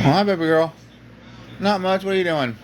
Well, hi, baby girl. Not much. What are you doing?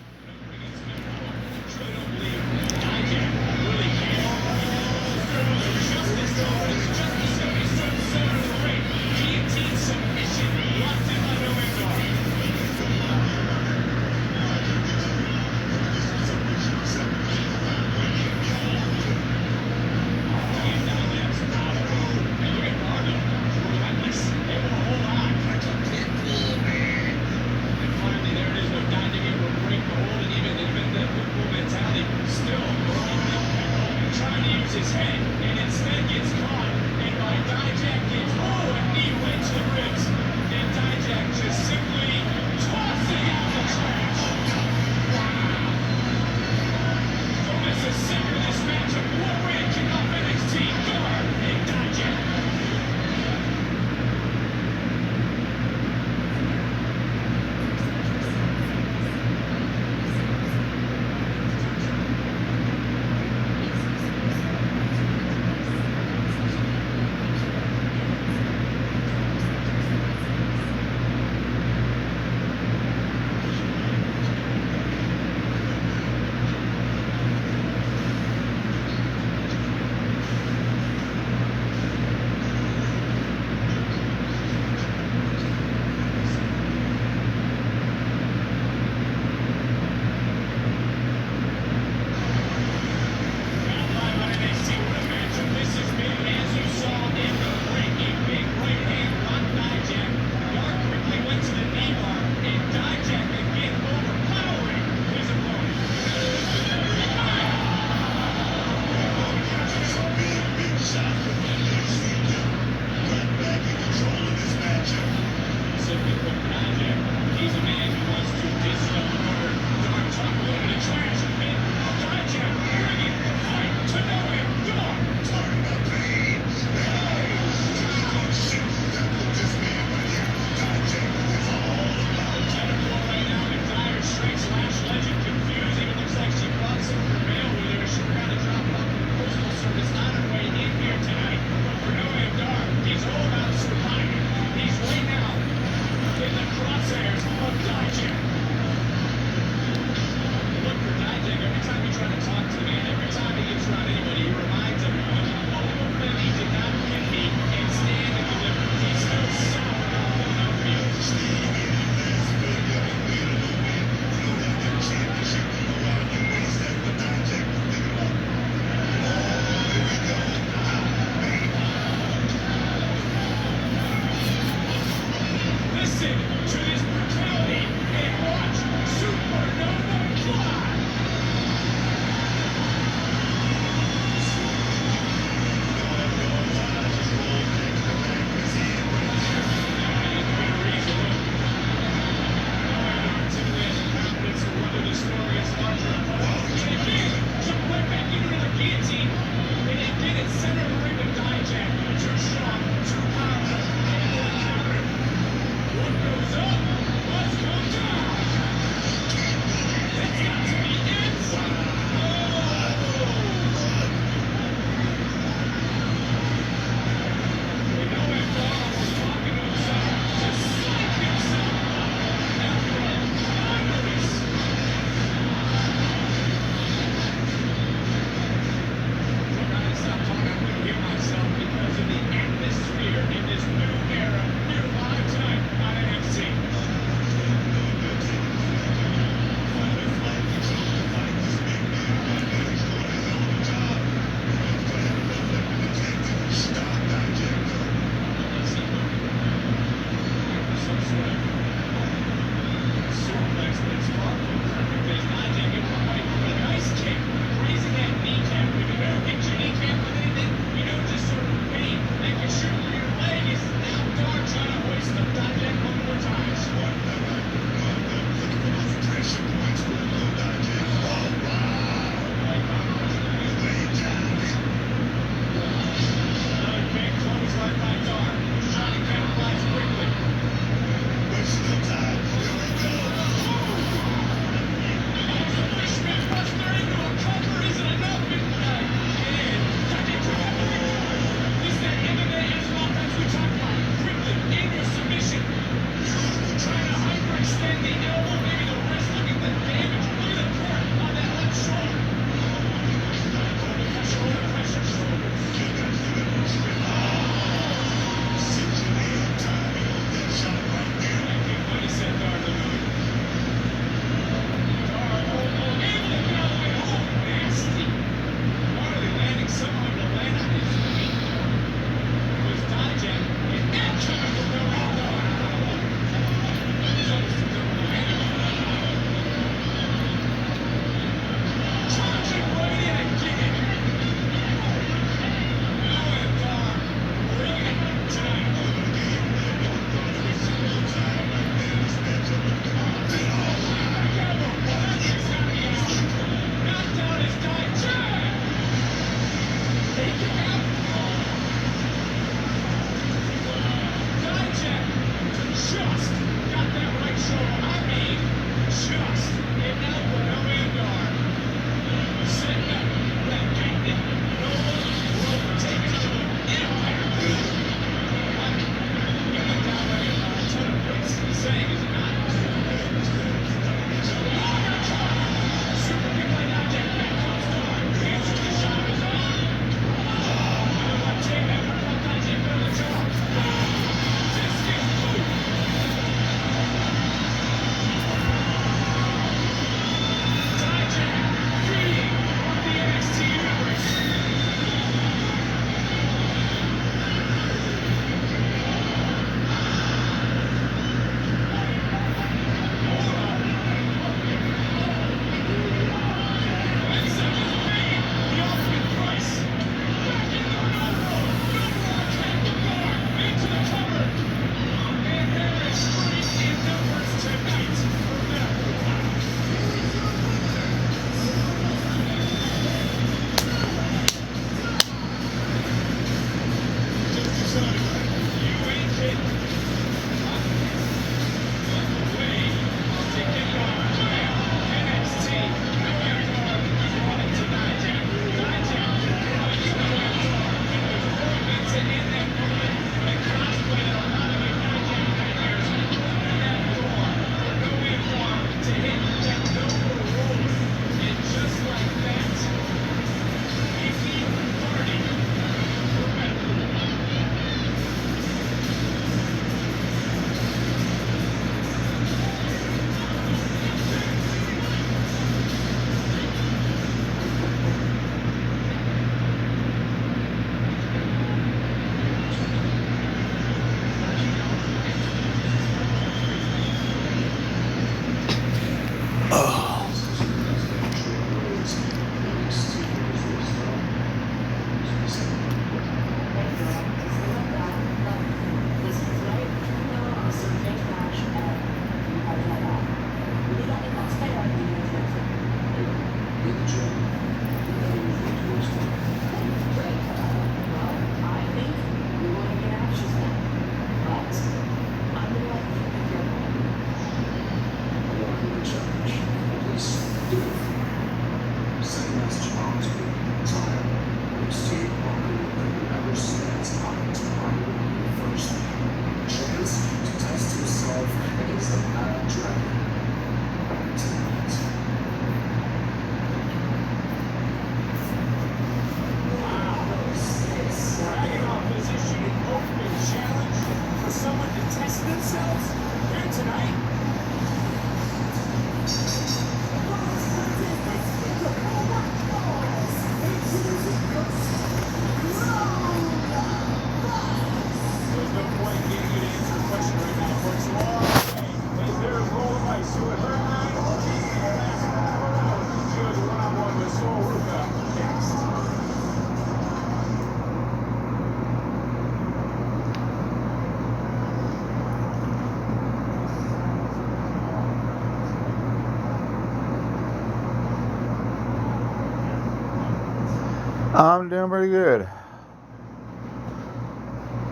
I'm doing pretty good.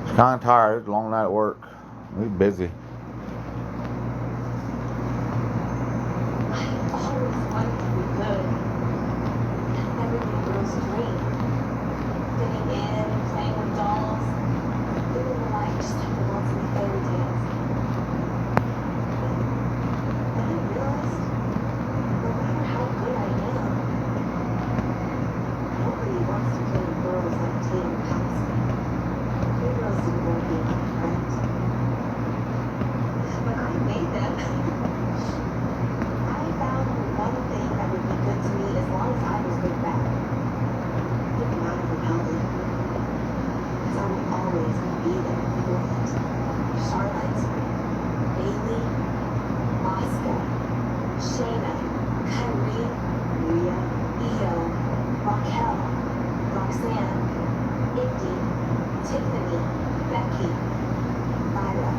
Just kind of tired. It's a long night at work. We're busy. I always wanted to be good. Everything girls dream. Fitting in and playing with dolls. Living a life just like the ones in the fairy tales. Then I realized, no matter how good I am, nobody wants to play with girls like Tatum past me. Good girls didn't want to be my friends. But I made them. I found the one thing that would be good to me as long as I was good back. It didn't matter who held it. Because I will always be there for it. Charlotte, Bailey, Oscar, Shayna, Kyrie, Rhea, Io, Raquel, Roxanne, Indy, Tiffany, Becky, Myra.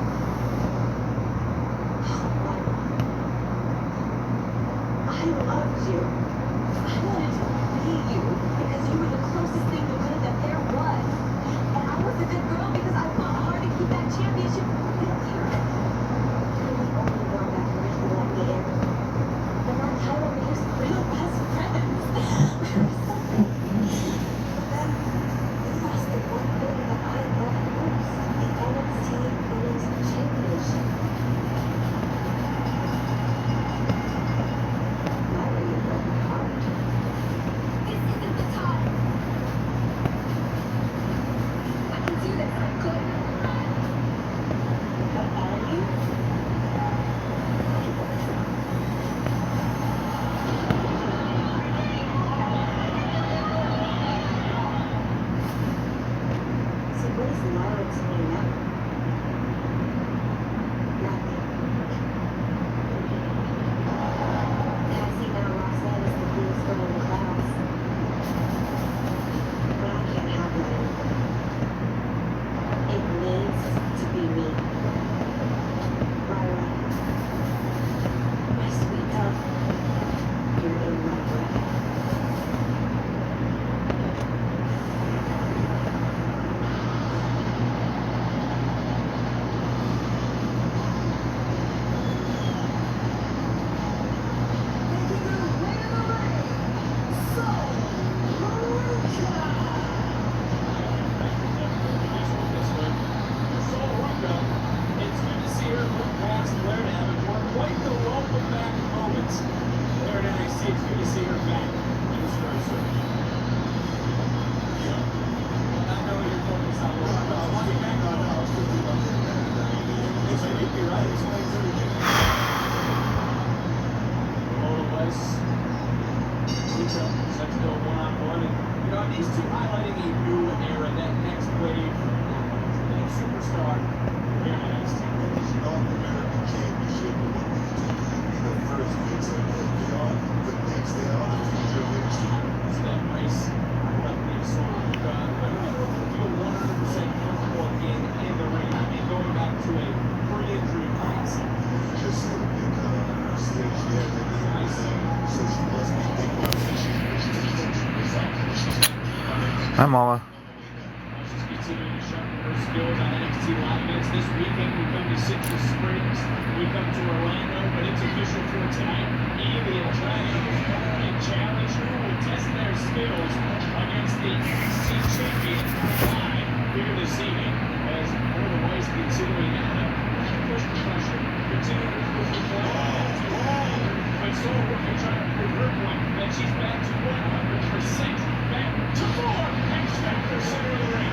I loved you. I wanted to be you because you were the closest thing to good that there was. And I was a good girl because I fought hard to keep that championship real clear. You're the only one that really let me in. And that title made us real best friends. But then we lost the one thing that I love most, the NXT Women's Championship. This isn't the time. I can do this. I'm good. But are you? So what is loyal to me now? Nothing. And I see now Roxanne is the coolest girl in the class. But I can't have that anymore. It needs to be me. Myra, my sweet dove, you're in my breath. It's good to see her look past Blair to have enjoyed quite the welcome back moments there at NXT. It's good to see her back in the star circle. I know you're focused on watching back. It's you're right. Explains everything. Total place. Lucha set to go one-on-one. And, these two highlighting a new era, that next wave of superstar here in NXT. North American Championship in the first place, and beyond the next day on the future of NXT. It's that race. Let me so feel 100% comfortable again in the ring. I mean, going back to a pre-injury mindset. Just so big, said she had that knee, so she must be thinking about Hi, Mama. She's continuing to sharpen her skills on NXT Live events. This weekend we come to Citrus Springs, we come to Orlando, but it's official for tonight. Evie and Giant and challenge who will test their skills against the NXT champion live here this evening. As Morgan Weiss continuing to push the pressure, continuing to push the point. But so Rookie trying to prove her point that she's back to 100%, back to 4 X-Factor center of the ring.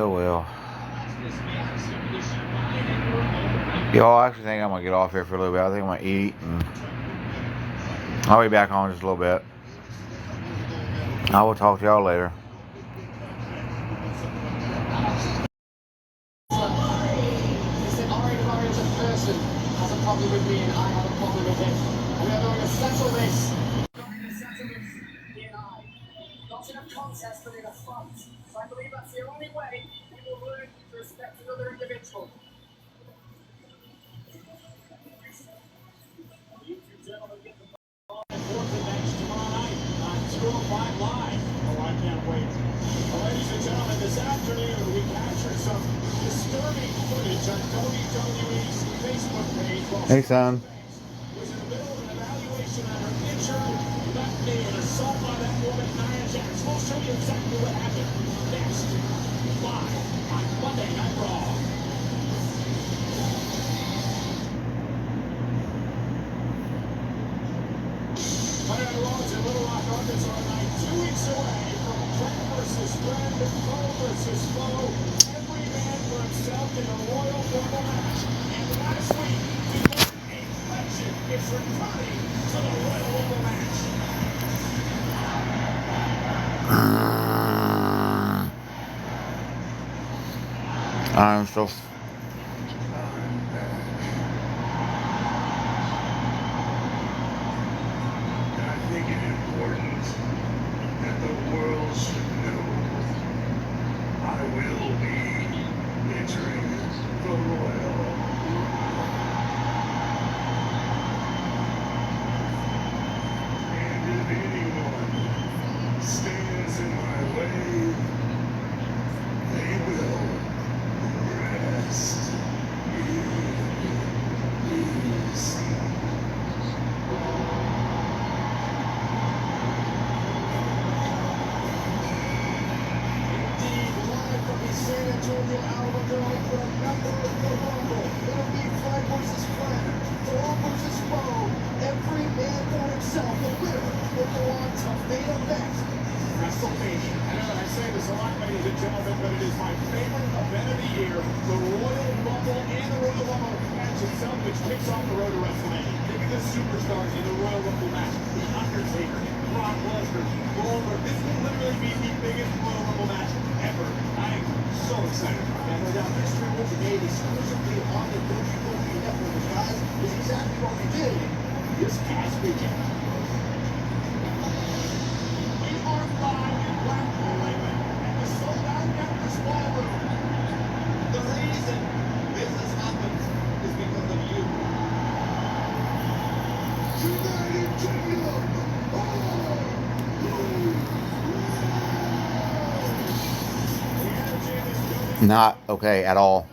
Well. Yo, I actually think I'm gonna get off here for a little bit. I think I'm gonna eat and I'll be back on in just a little bit. I will talk to y'all later. Has a problem with me and I have a problem with him. We are going to settle this. Not in a contest, but in a fight. So I believe that's the only way we will learn to respect another individual. You two gentlemen get the ball and Fotze match tomorrow night on 205 Live. Oh, I can't wait. Well, ladies and gentlemen, this afternoon we captured some disturbing footage on WWE's Facebook page. Hey, son. Was in the middle of an evaluation on her injured left knee and assault by that woman, Nia Jax. We'll show you exactly what happened next. Live on Monday Night Raw. Monday Night Raw is in Little Rock, Arkansas tonight, 2 weeks away from friend versus friend, foe versus foe. Every man for himself in a Royal Rumble match. And last week, we learned a legend is returning to the Royal Rumble match. I'm so. I think it important that the world should know I will be entering the Royal. And if anyone stands in my way, they will rest in peace. Indeed, live from the San Antonio Alabama for a member of the Rumble. It'll be friend versus friend, foe versus foe. Every man for himself. The winner will go on to main event WrestleMania. I know that I say this a lot, ladies and gentlemen, but it is my favorite event of the year. The Royal Rumble and the Royal Rumble match itself, which kicks off the road to WrestleMania. Think of the superstars in the Royal Rumble match. The Undertaker, Brock Lesnar, Goldberg. This will literally be the biggest Royal Rumble match ever. I am so excited. And no doubt this tribute today exclusively on the WWE Network, guys, is exactly what we did this past weekend. We are live in Blackpool, England, at the sold-out Networks Ballroom. The reason business happens is because of you. United Kingdom! The energy in this building. Not okay at all.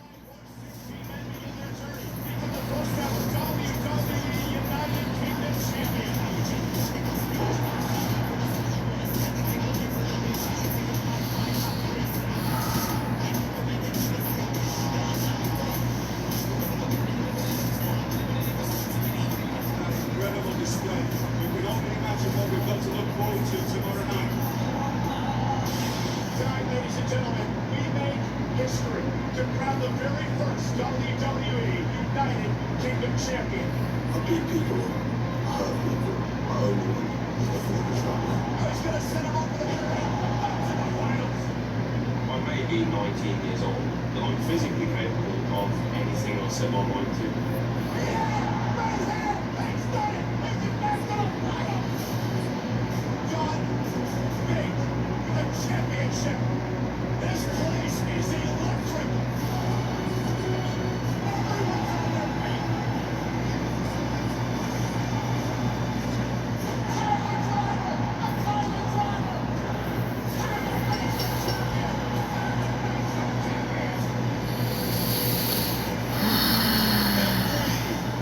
Incredible display. You can only imagine what we've got to look forward to tomorrow night. Tonight, ladies and gentlemen, we make history to crown the very first WWE United Kingdom champion. Okay, people. I will Who's going to set him up for the finals? I may be 19 years old, but I'm physically capable of anything I set my mind to. Championship. This place is electric. Everyone's on their feet.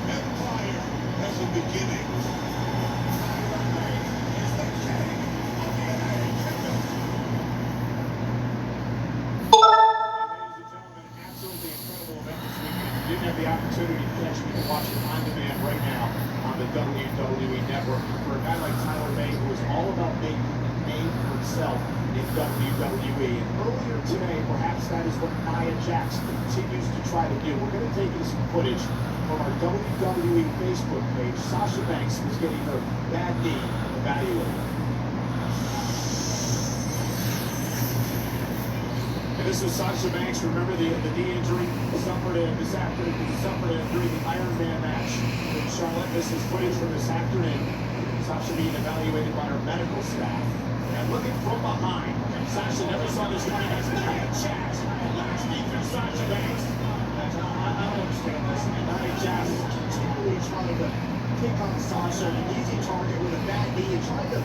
Empire has a beginning. Is the king of the United Kingdom. Ladies and gentlemen, absolutely incredible event this weekend. If you didn't have the opportunity to catch me, you can watch it on demand right now on the WWE Network. For a guy like Tyler Bate, who is all about making a name for himself in WWE. And earlier today, perhaps that is what Nia Jax continues to try to do. We're going to take you some footage from our WWE Facebook page. Sasha Banks is getting her bad knee evaluated. And this was Sasha Banks. Remember the knee injury suffered this afternoon, suffered during the Iron Man match in Charlotte. This is footage from this afternoon. Sasha being evaluated by her medical staff. And looking from behind, Sasha never saw this coming as Nia Jax blasting through Sasha Banks. I don't understand this. Nia Jax is continually trying to pick on Sasha, an easy target with a bad knee, and trying to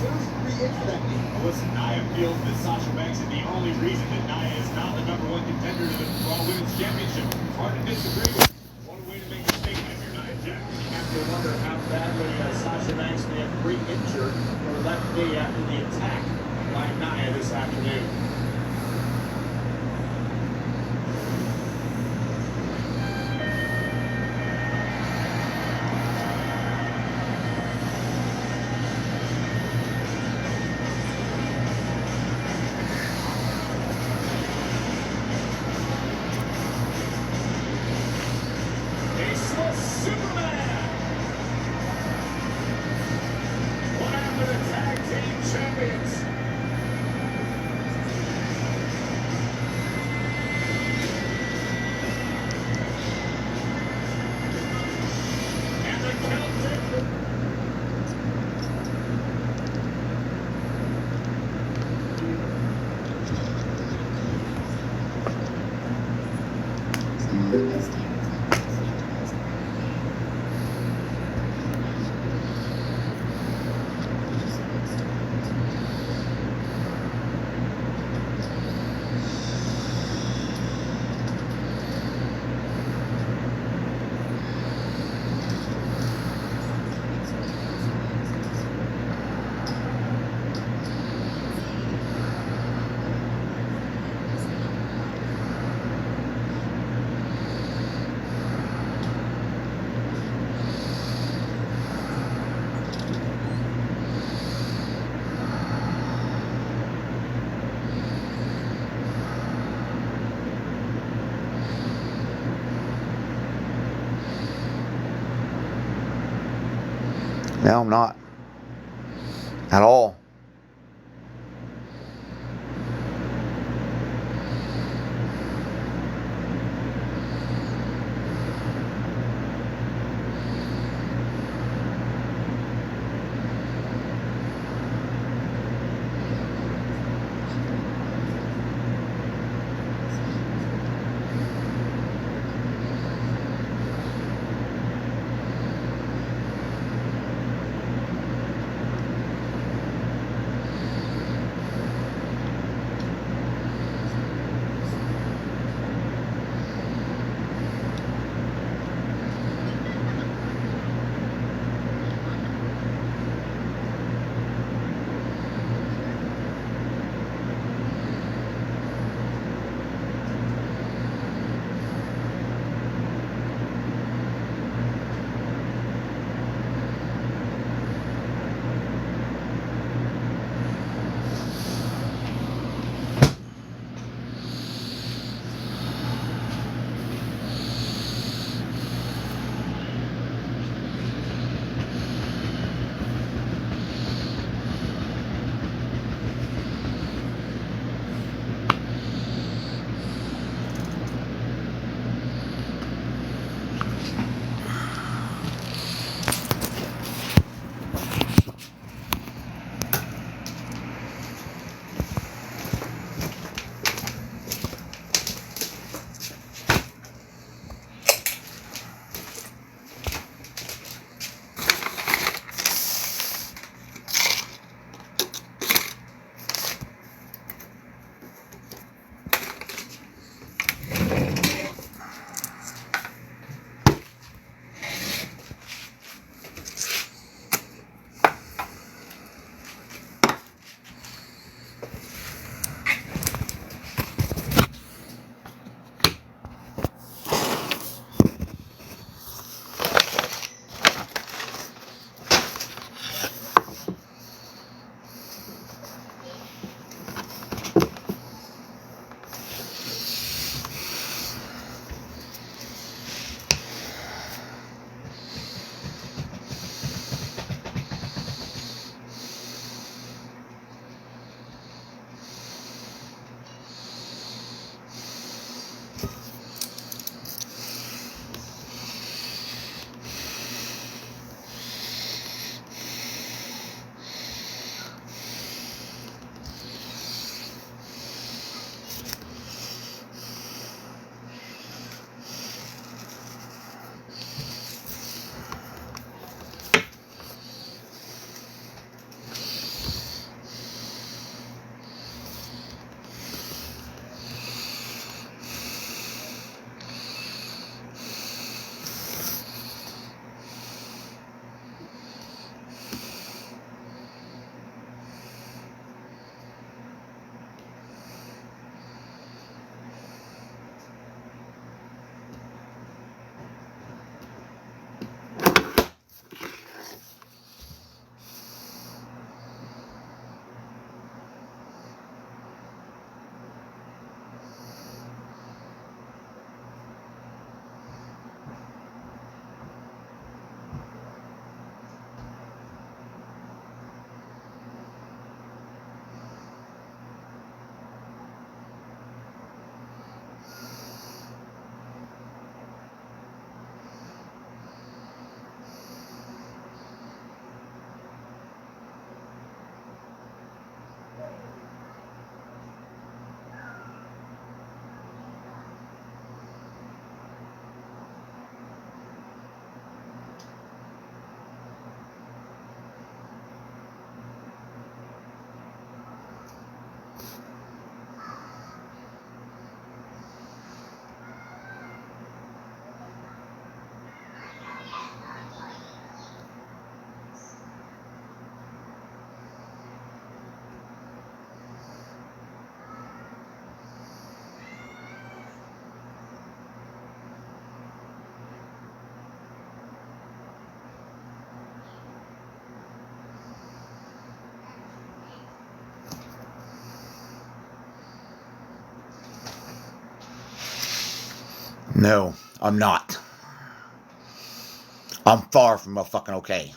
first re-injure that knee. Listen, Nia feels that Sasha Banks is the only reason that Nia is not the #1 contender to the Raw Women's Championship. Hard to disagree with. What a way to make a statement if you're Nia Jax. You have to wonder how badly Sasha Banks may have re-injured her left knee after the attack by Nia this afternoon. Faceless Superman! What happened to tag team champions? And the countdown. No, I'm not. At all. No, I'm not. I'm far from a fucking okay.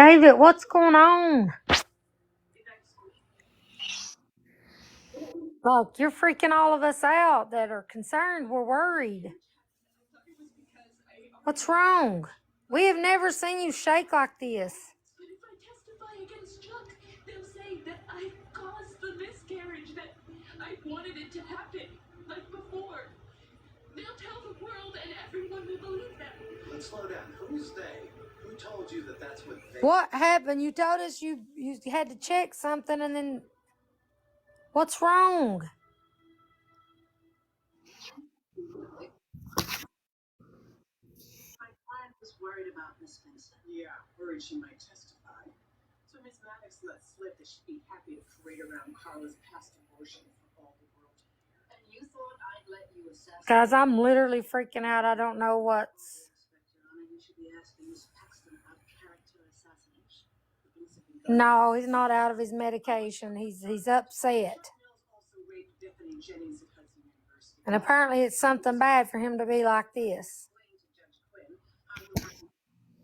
David, what's going on? Look, you're freaking all of us out that are concerned. We're worried. What's wrong? We have never seen you shake like this. But if I testify against Chuck, they'll say that I caused the miscarriage, that I wanted it to happen, like before. They'll tell the world and everyone will believe them. Let's slow down. Who's they? Who told you that that's what they... What happened? You told us you had to check something and then... What's wrong? My client was worried about Miss Vincent. Yeah, worried she might testify. So Miss Maddox let slip that she'd be happy to parade around Carla's past abortion for all the world to hear. And you thought I'd let you assess... Guys, I'm literally freaking out. I don't know what's... Your Honor, you should be asking Miss Paxton about character assassination. No, he's not out of his medication. He's upset. Also raped Deputy Jennings at Hudson University. And apparently it's something bad for him to be like this.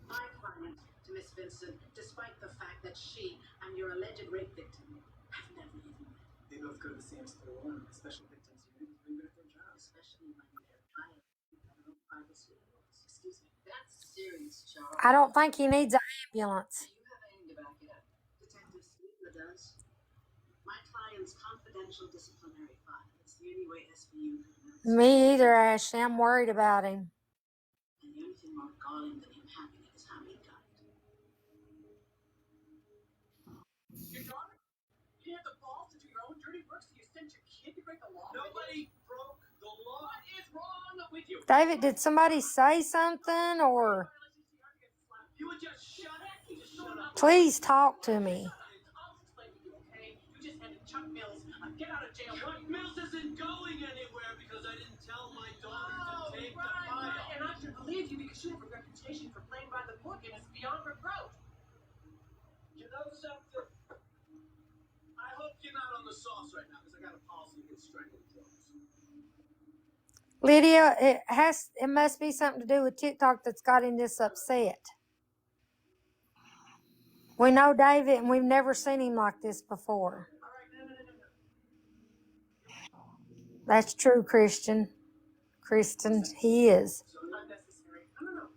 My client to Miss Vincent, despite the fact that she and your alleged rape victim have never even met. They both go to the same school, and the special victims unit is really good at their job. Especially when they're violating federal privacy laws. Excuse me. That's serious, Charles. I don't think he needs an ambulance. You have anything to back it up? Detective Stevens does. My client's confidential disciplinary file is the only way SVU can... Me either, Ashley. I'm worried about him. And the only thing more galling than him having it is how he died. Your daughter? You had the balls to do your own dirty work, so you sent your kid to break the law? Nobody broke the law. What is wrong with you? David, did somebody say something or... You would just shut up. You just shut up. Please talk to me. I'll explain to you, okay? You just handed Chuck Mills a get out of jail. Chuck Mills isn't going anywhere because I didn't tell my daughter to take the file. And I should believe you because you have a reputation for playing by the book and it's beyond reproach. You know something? I hope you're not on the sauce right now because I got a policy against strangling drugs. Lydia, it must be something to do with TikTok that's got him this upset. We know David and we've never seen him like this before. All right, no. That's true, Christian. Kristen, he is. So unnecessary. No.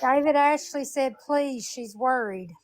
David Ashley said, please, she's worried.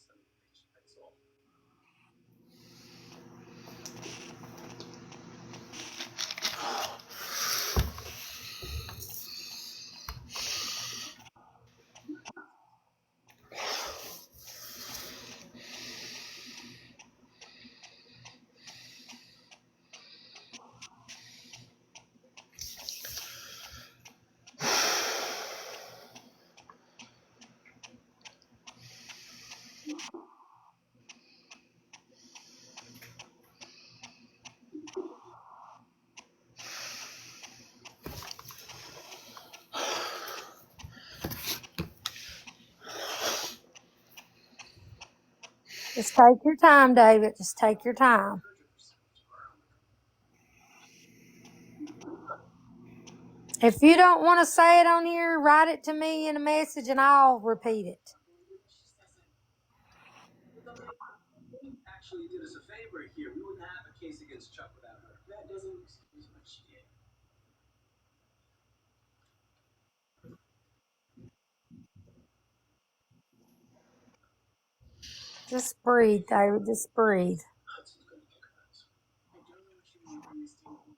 Just take your time, David. Just take your time. If you don't want to say it on here, write it to me in a message and I'll repeat it. Actually did us a favor here. We wouldn't have a case against Chuck without her. That doesn't excuse what she did. Just breathe, David. Just breathe. Hudson's gonna kick her ass. I don't know what you mean by mistaken.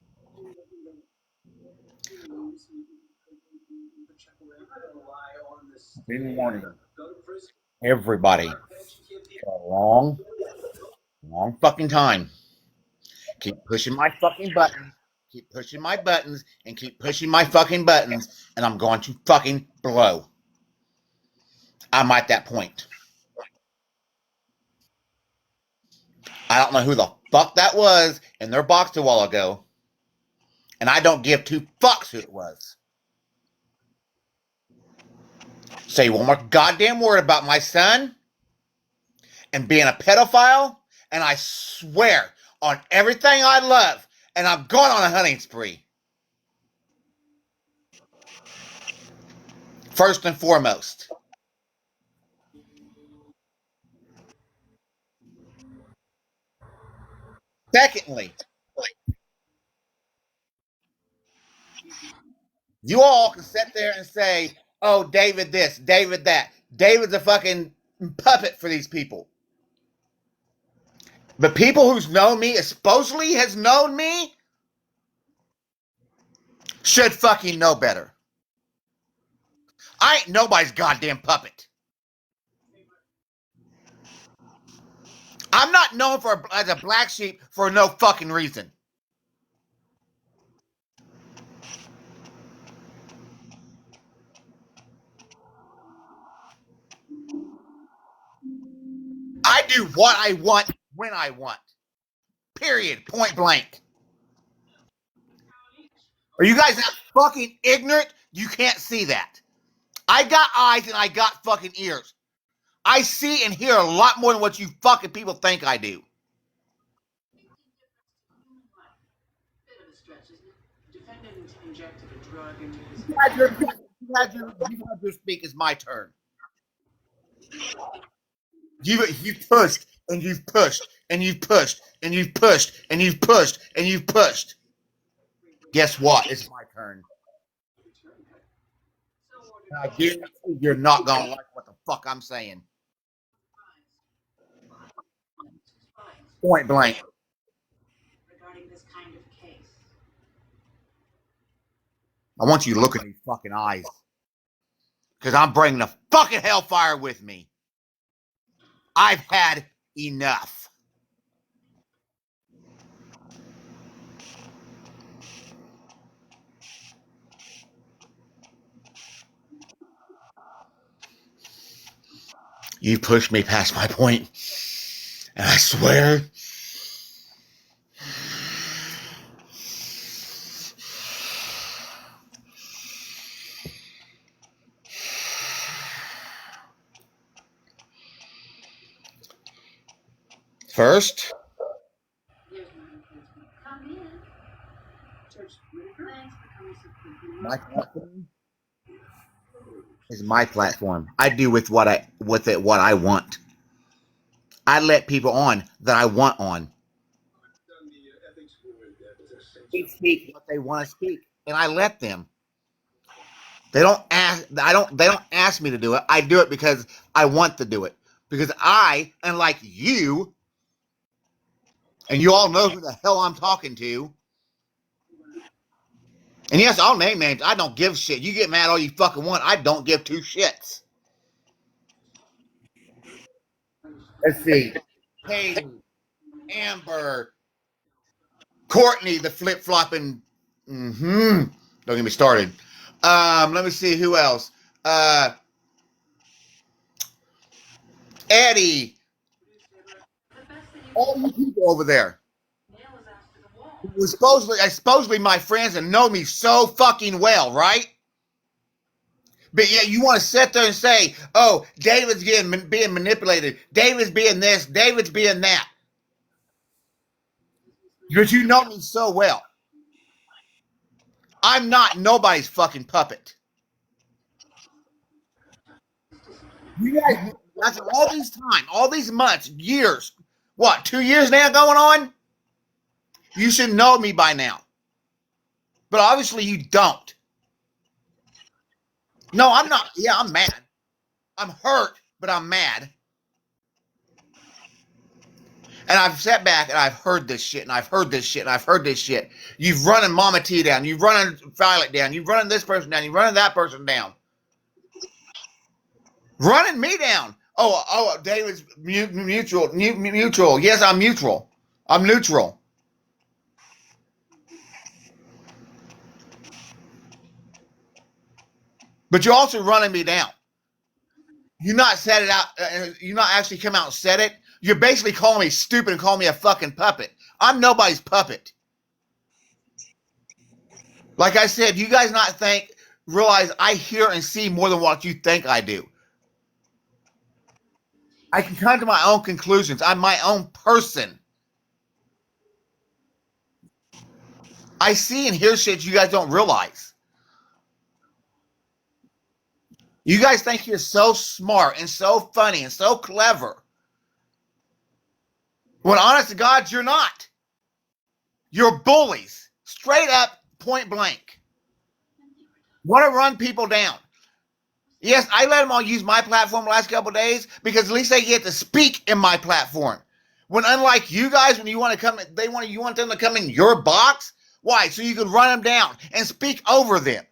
Put Chuck away. I'm not gonna lie on this. Been warning Go to prison. everybody for a long fucking time. Keep pushing my fucking button. Keep pushing my buttons and keep pushing my fucking buttons, and I'm going to fucking blow. I'm at that point. I don't know who the fuck that was in their box a while ago, and I don't give two fucks who it was. Say one more goddamn word about my son and being a pedophile, and I swear on everything I love, and I'm going on a hunting spree. First and foremost. Secondly, you all can sit there and say, oh, David this, David that. David's a fucking puppet for these people. But people who's known me, supposedly has known me, should fucking know better. I ain't nobody's goddamn puppet. I'm not known for as a black sheep for no fucking reason. I do what I want when I want. Period. Point blank. Are you guys not fucking ignorant? You can't see that. I got eyes and I got fucking ears. I see and hear a lot more than what you fucking people think I do. Bit of a stretch, isn't it? Defendant injected a drug into his You had your speak. It's my turn. You've pushed and you've pushed and you've pushed and you've pushed and you've pushed and you've pushed. Guess what? It's my turn. And I guarantee you're not gonna like what the fuck I'm saying. Point blank. regarding this kind of case. I want you to look at these fucking eyes. Because I'm bringing the fucking hellfire with me. I've had enough. You pushed me past my point, and I swear, first, Here's my replacement. Come in. Church, thanks for coming so quickly. my platform is my platform. I do with what I want. I let people on that I want on. They speak what they want to speak, and I let them. They don't ask. They don't ask me to do it. I do it because I want to do it. Because I, unlike you, and you all know who the hell I'm talking to. And yes, I'll name names. I don't give shit. You get mad all you fucking want. I don't give two shits. Let's see. Katie, Amber, Courtney, the flip flopping. Don't get me started. Let me see who else. Eddie, all you people over there. Supposedly my friends and know me so fucking well, right? But yeah, you want to sit there and say, "Oh, David's being manipulated. David's being this. David's being that." Because you know me so well. I'm not nobody's fucking puppet. You guys, after all these time, all these months, years, what, 2 years now going on? You should know me by now. But obviously you don't. No, I'm not. Yeah, I'm mad. I'm hurt, but I'm mad. And I've sat back and I've heard this shit, and I've heard this shit, and I've heard this shit. You've running Mama T down. You've running Violet down. You've running this person down. You've running that person down. Running me down. Oh, David's mutual. Yes, I'm mutual. I'm neutral. But you're also running me down. You not said it out. You not actually come out and said it. You're basically calling me stupid and calling me a fucking puppet. I'm nobody's puppet. Like I said, you guys not realize I hear and see more than what you think I do. I can come to my own conclusions. I'm my own person. I see and hear shit you guys don't realize. You guys think you're so smart and so funny and so clever. When honest to God, you're not. You're bullies. Straight up, point blank. Want to run people down. Yes, I let them all use my platform the last couple of days because at least they get to speak in my platform. When unlike you guys, when you want to come, you want them to come in your box. Why? So you can run them down and speak over them.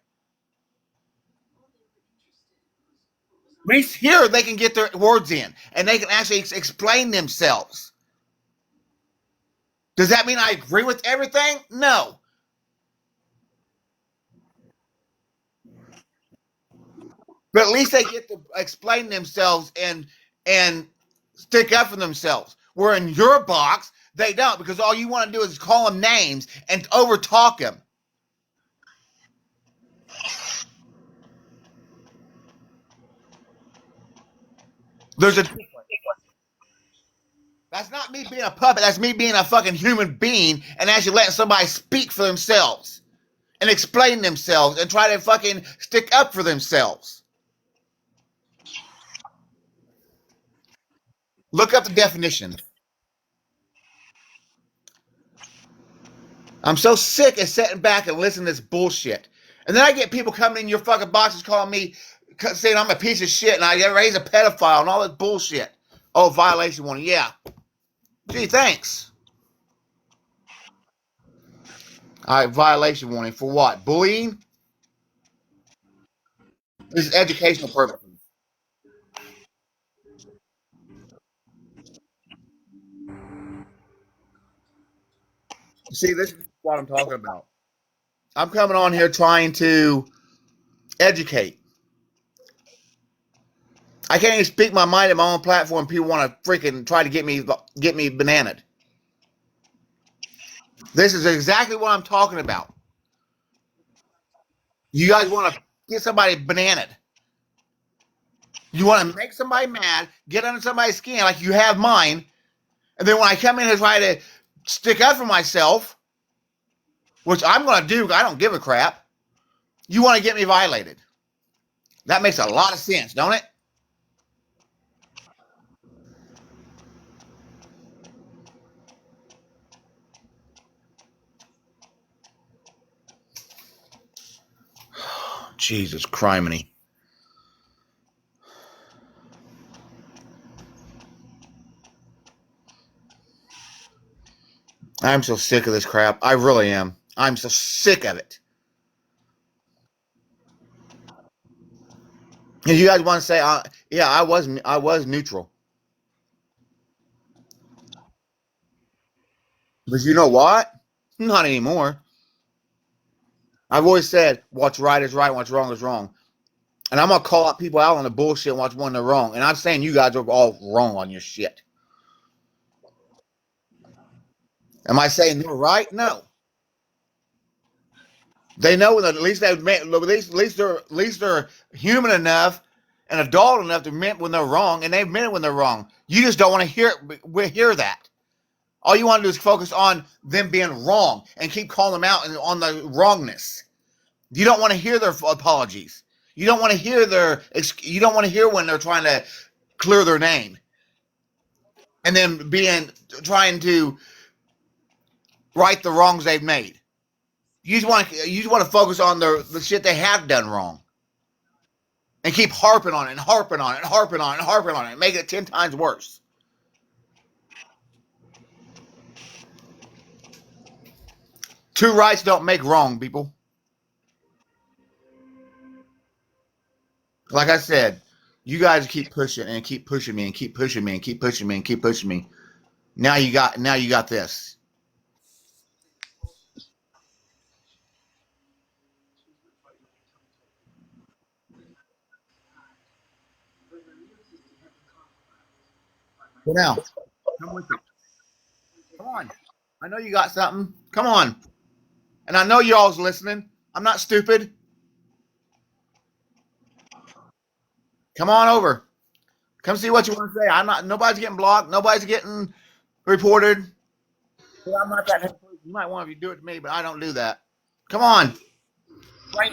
At least here they can get their words in and they can actually explain themselves. Does that mean I agree with everything? No. But at least they get to explain themselves and stick up for themselves. Where in your box, they don't, because all you want to do is call them names and overtalk them. There's a difference. That's not me being a puppet. That's me being a fucking human being and actually letting somebody speak for themselves and explain themselves and try to fucking stick up for themselves. Look up the definition. I'm so sick of sitting back and listening to this bullshit. And then I get people coming in your fucking boxes calling me, saying I'm a piece of shit and I raise a pedophile and all this bullshit. Oh, violation warning. Yeah. Gee, thanks. All right, violation warning for what? Bullying? This is educational purposes. See, this is what I'm talking about. I'm coming on here trying to educate. I can't even speak my mind at my own platform. People want to freaking try to get me bananaed. This is exactly what I'm talking about. You guys want to get somebody bananaed. You want to make somebody mad, get under somebody's skin like you have mine, and then when I come in and try to stick up for myself, which I'm going to do, I don't give a crap, you want to get me violated. That makes a lot of sense, don't it? Jesus criminy. I'm so sick of this crap. I really am. I'm so sick of it. If you guys want to say, yeah, I was neutral, but you know what? Not anymore. I've always said what's right is right, what's wrong is wrong, and I'm gonna call out people out on the bullshit and what's when they're wrong. And I'm saying you guys are all wrong on your shit. Am I saying they're right? No. They know that at least they're human enough and adult enough to admit when they're wrong, and they admit it when they're wrong. You just don't want to hear that. All you want to do is focus on them being wrong and keep calling them out on the wrongness. You don't want to hear their apologies. You don't want to hear You don't want to hear when they're trying to clear their name, and then trying to right the wrongs they've made. You just want to focus on the shit they have done wrong, and keep harping on it and harping on it and harping on it and harping on it, and make it 10 times worse. Two rights don't make wrong, people. Like I said, you guys keep pushing and keep pushing me and keep pushing me and keep pushing me and keep pushing me. Now you got this. For now, come with it. Come on. I know you got something. Come on. And I know you all's listening. I'm not stupid. Come on over. Come see what you want to say. I'm not. Nobody's getting blocked. Nobody's getting reported. I'm not that. You might want to do it to me, but I don't do that. Come on. Right.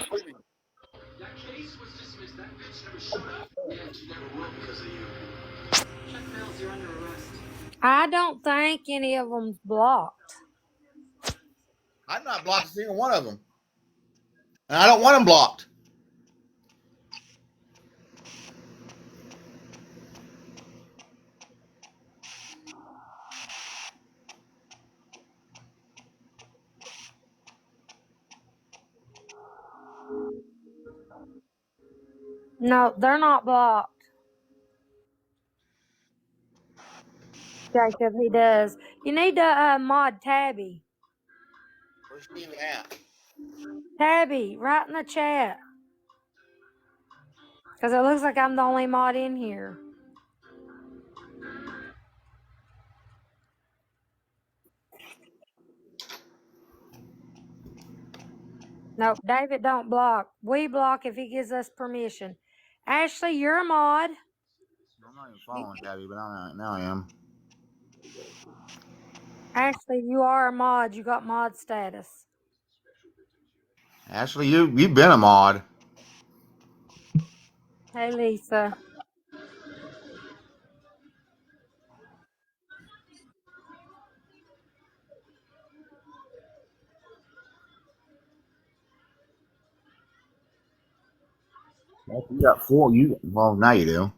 That case was dismissed. That bitch never showed up. Yeah, she never will because of you. Chuck Mills, you're under arrest. I don't think any of them's blocked. I've not blocked a single one of them. And I don't want them blocked. No, they're not blocked. Jacob, he does. You need to mod Tabby. Where's she even at? Tabby, right in the chat. Because it looks like I'm the only mod in here. Nope, David don't block. We block if he gives us permission. Ashley, you're a mod. I'm not even following Tabby, but now I am. Ashley, you are a mod. You got mod status. Ashley, you've been a mod. Hey, Lisa. You got four. Well, now you do.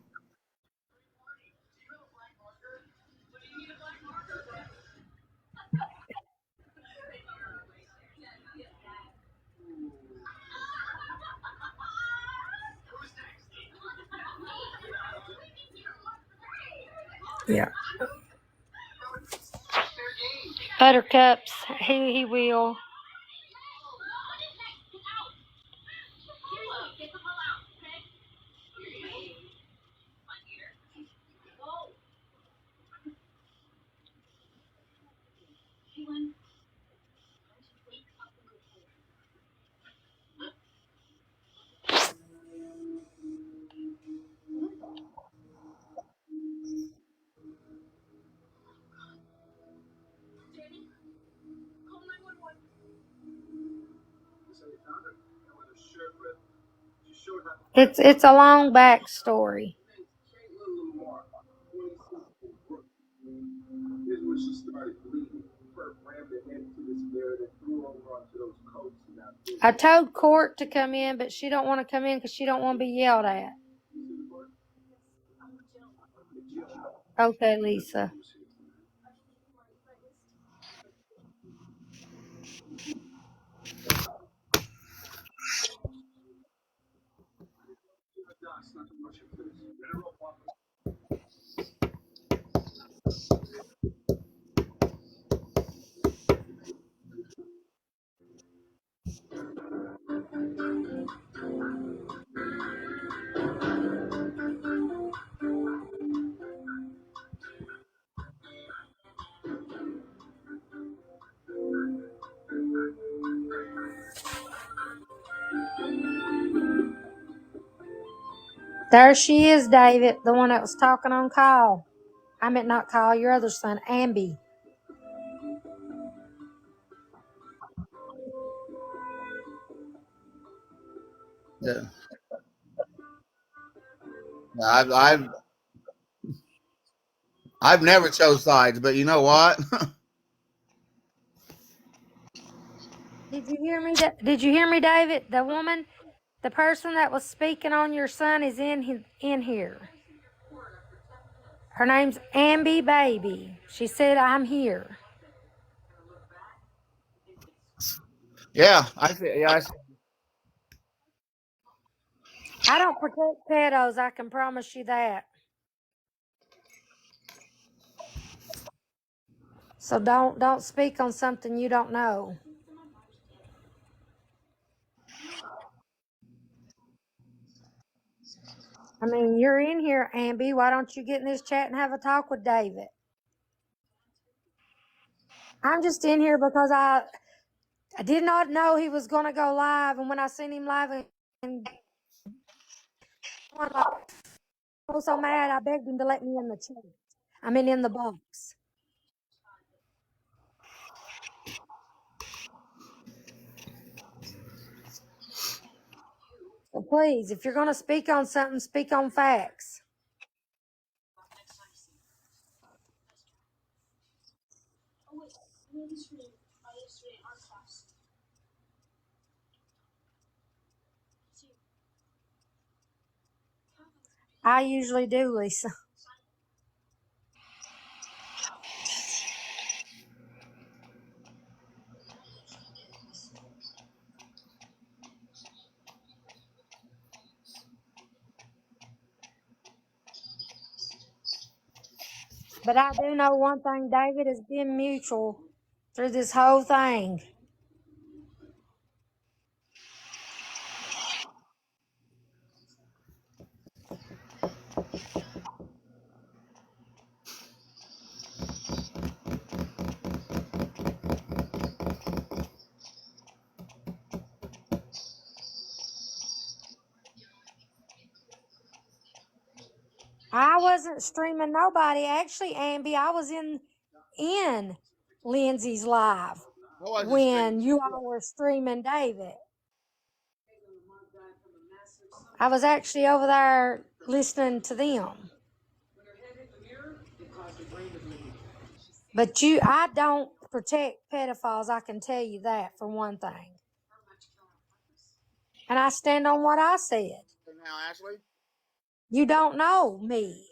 Yeah. Buttercups. He will. It's a long backstory. Here's where she started bleeding. Perp rammed her head into this mirror, then threw over onto those coats and now I told Court to come in, but she don't want to come in because she don't want to be yelled at. Okay, Lisa. There she is, David, the one that was talking on call. I meant not call, your other son, Amby. Yeah. I've never chose sides, but you know what? Did you hear me? Did you hear me, David? The woman, the person that was speaking on your son is in here. Her name's Amby Baby. She said, I'm here. Yeah, I see. Yeah, I see. I don't protect pedos, I can promise you that. So don't speak on something you don't know. I mean, you're in here, Amby. Why don't you get in this chat and have a talk with David? I'm just in here because I did not know he was going to go live, and when I seen him live, and I was so mad, I begged him to let me in the chat. I mean, in the box. Please, if you're going to speak on something, speak on facts. I usually do, Lisa. But I do know one thing, David, has been mutual through this whole thing. I wasn't streaming nobody. Actually, Amby, I was in Lindsay's live I wasn't when streaming. you all were streaming David. I was actually over there listening to them. But I don't protect pedophiles, I can tell you that for one thing. And I stand on what I said. Now, Ashley? You don't know me.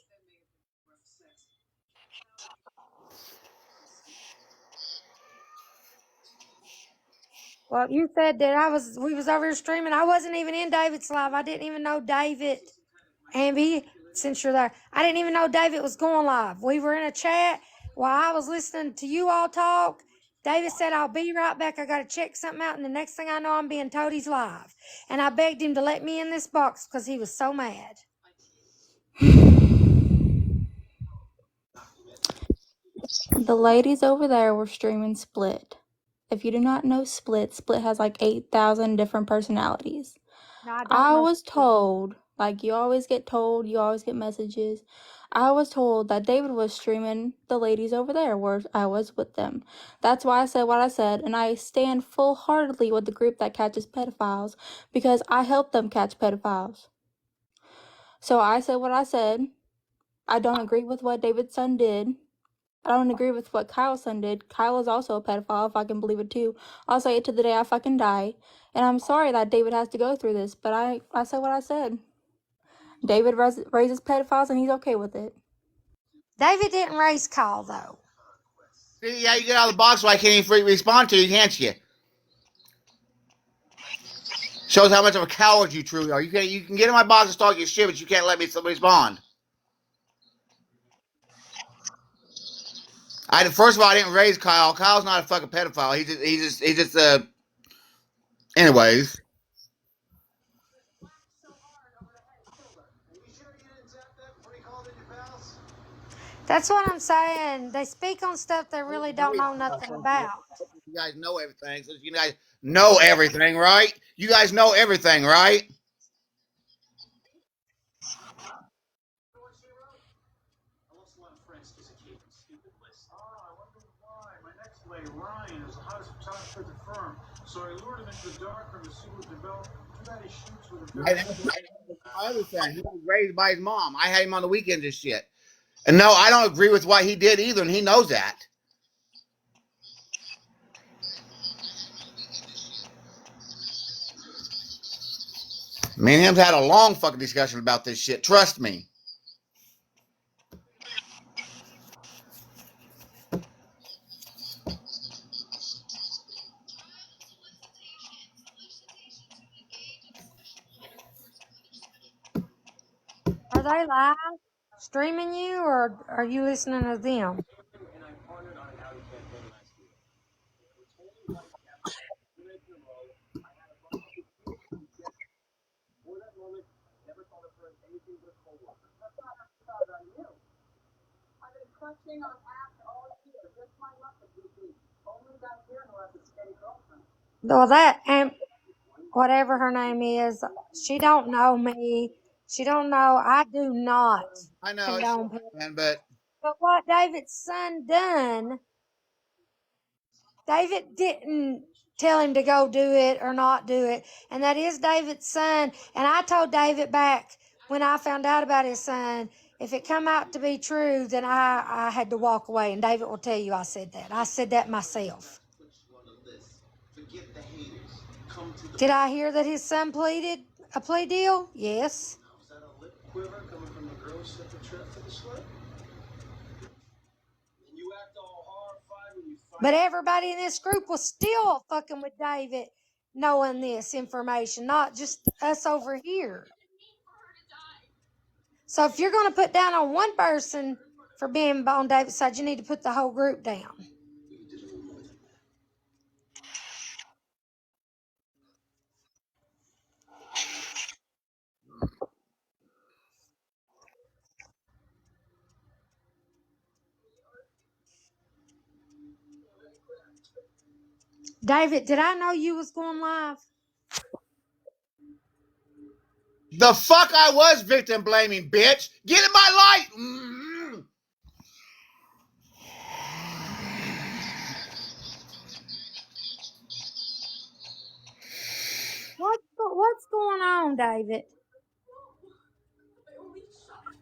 Well, you said that we was over here streaming. I wasn't even in David's live. I didn't even know David, Amby, since you're there. I didn't even know David was going live. We were in a chat while I was listening to you all talk. David said, I'll be right back. I got to check something out. And the next thing I know, I'm being told he's live. And I begged him to let me in this box because he was so mad. The ladies over there were streaming Split. If you do not know Split has like 8,000 different personalities. No, I don't I know. was told, like you always get told, you always get messages. I was told that David was streaming the ladies over there where I was with them. That's why I said what I said, and I stand full-heartedly with the group that catches pedophiles because I help them catch pedophiles. So I said what I said. I don't agree with what David's son did. I don't agree with what Kyle's son did. Kyle is also a pedophile, if I can believe it too. I'll say it to the day I fucking die. And I'm sorry that David has to go through this, but I said what I said. David raises pedophiles and he's okay with it. David didn't raise Kyle, though. See, yeah, you get out of the box, so I can't even respond to you, can't you? Shows how much of a coward you truly are. You can get in my box and talk your shit, but you can't let me respond. First of all, I didn't raise Kyle. Kyle's not a fucking pedophile. He's just anyways. That's what I'm saying. They speak on stuff they really don't know nothing about. You guys know everything. So you guys know everything, right? You guys know everything, right? My next lady, Ryan, is the hottest photographer at the firm. So I lured him into the dark room to see what developed. Too bad he shoots with a My other son, he was raised by his mom. I had him on the weekends and shit. And no, I don't agree with what he did either, and he knows that. Me and him's had a long fucking discussion about this shit. Trust me. Are they live streaming you, or are you listening to them? Well, that and whatever her name is, she don't know me. She don't know. I do not I know it's condone pedophilia. man, but But what David's son done, David didn't tell him to go do it or not do it. And that is David's son. And I told David back when I found out about his son, if it come out to be true, then I had to walk away. And David will tell you I said that. I said that myself. Did I hear that his son pleaded a plea deal? Yes. Was that a lip quiver coming from the girl who sent the trip to the slip? And you act all horrified when you find But everybody in this group was still fucking with David knowing this information, not just us over here. So if you're going to put down on one person for being on David's side, you need to put the whole group down. David, did I know you was going live? The fuck I was victim blaming, bitch. Get in my light. What's going on, David?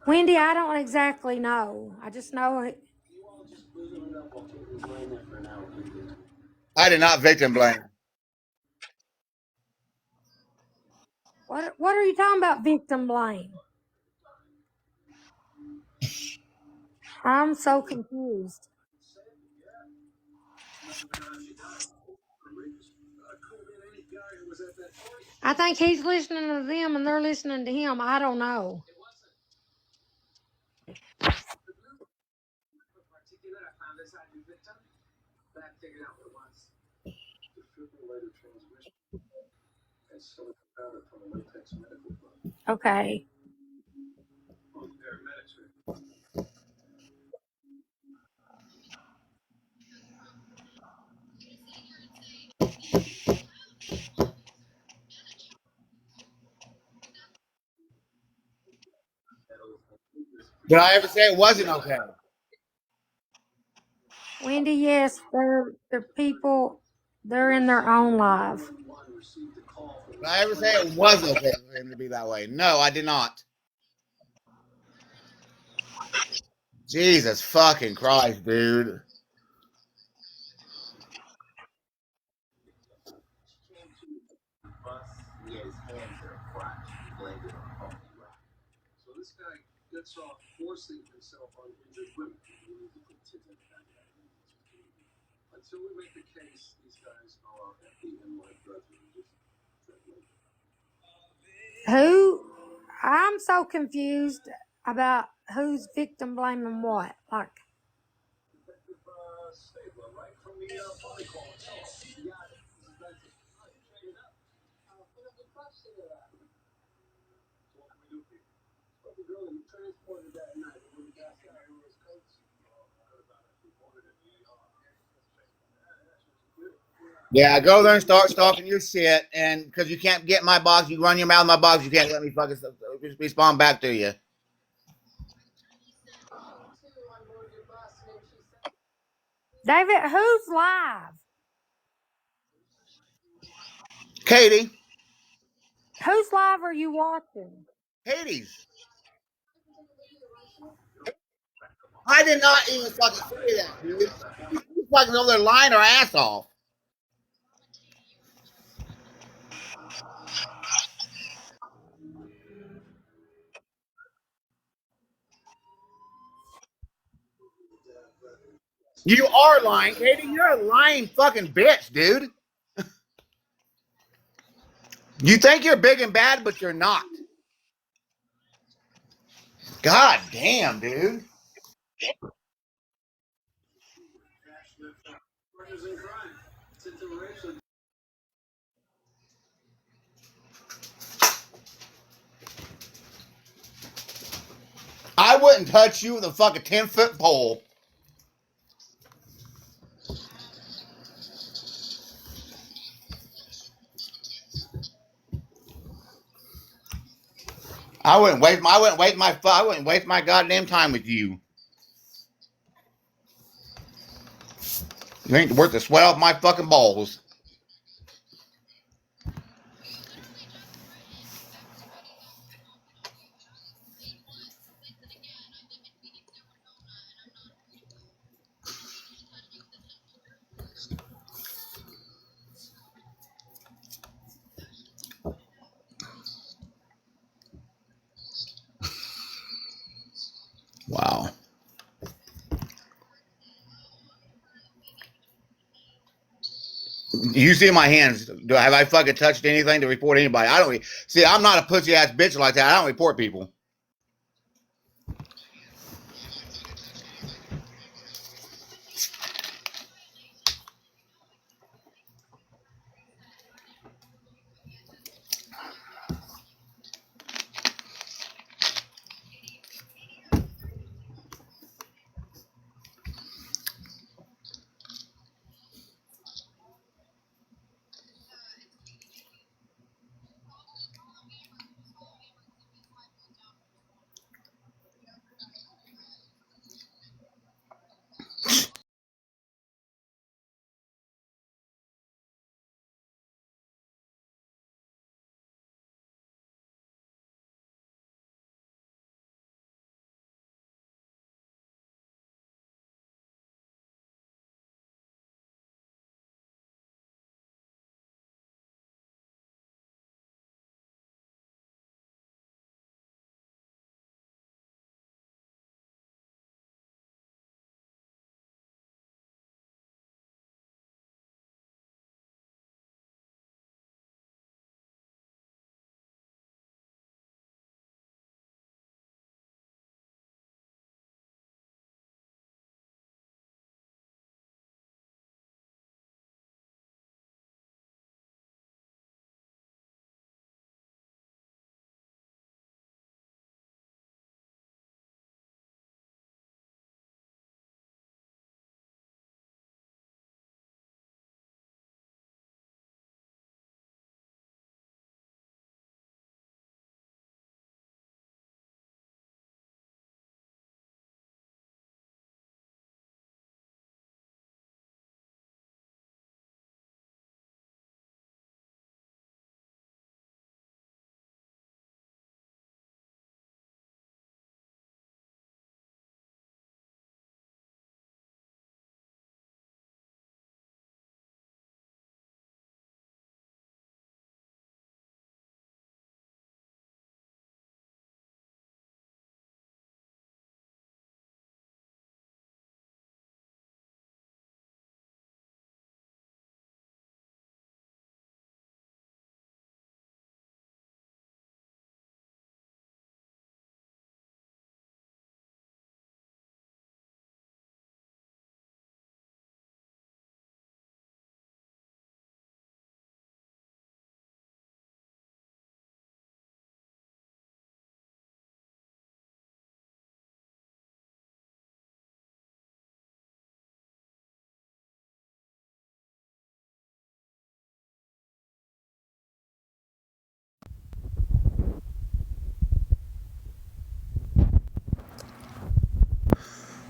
Wendy, I don't exactly know. I just know it. I did not victim blame. What are you talking about, victim blame? I'm so confused. I think he's listening to them and they're listening to him. I don't know. Okay. Did I ever say it wasn't okay? Wendy, yes, they're people. They're in their own life. Did I ever say it was okay for him to be that way? No, I did not. Jesus fucking Christ, dude. So this guy gets off forcing himself on injured women. Until we make the case, these guys are FDNY brethren. Who? I'm so confused about who's victim blaming what. Like, Stabler, right from the party call itself. Yeah, so what can we do, people? But the girl that you transported that night, the little gas guy who was coats. I heard about it. Reported in the ER. Yeah, go there and start stalking your shit. And because you can't get my box, you run your mouth in my box, you can't let me fucking respond back to you. David, who's live? Katie. Whose live are you watching? Hades. I did not even fucking say that, dude. You fucking over there lying her ass off. You are lying, Katie. You're a lying fucking bitch, dude. You think you're big and bad, but you're not. God damn, dude. I wouldn't touch you with a fucking 10-foot pole. I wouldn't waste my goddamn time with you. You ain't worth the sweat off my fucking balls. Wow. You see my hands. Have I fucking touched anything to report anybody? I don't see. I'm not a pussy ass bitch like that. I don't report people.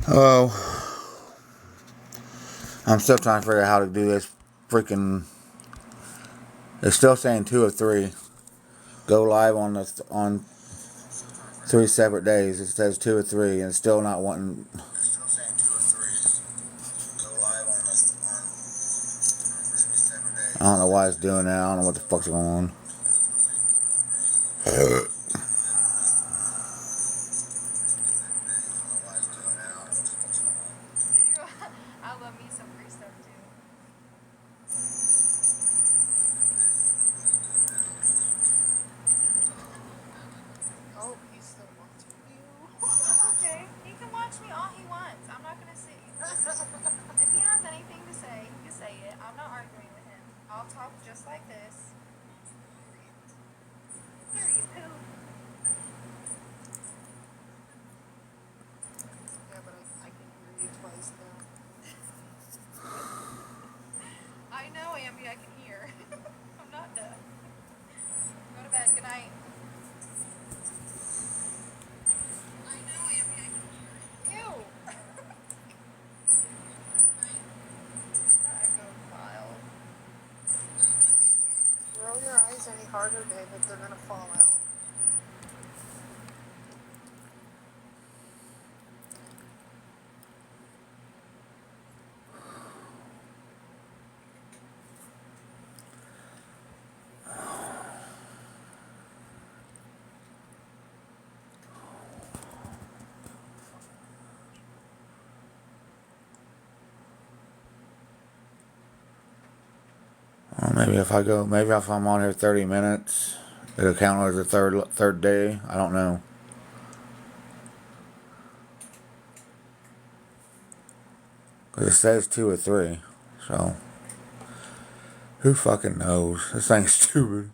Oh, I'm still trying to figure out how to do this. Freaking, it's still saying 2 of 3. Go live on 3 separate days. It says 2 of 3, and it's still not wanting. I don't know why it's doing that. I don't know what the fuck's going on. I love me some free stuff too. Oh, he still wants you. Okay, he can watch me all he wants. I'm not gonna see. If he has anything to say, he can say it. I'm not arguing with him. I'll talk just like this. Period. Poo. Yeah, but I can hear you twice now. I know, Ambi, I can hear. I'm not deaf. Go to bed. Good night. I know, Ambi, I can hear. Ew. That echoed wild. Roll your eyes any harder, David. They're gonna fall out. Well, maybe if I'm on here 30 minutes, it'll count as a third day. I don't know. Because it says 2 or 3. So, who fucking knows? This thing's stupid.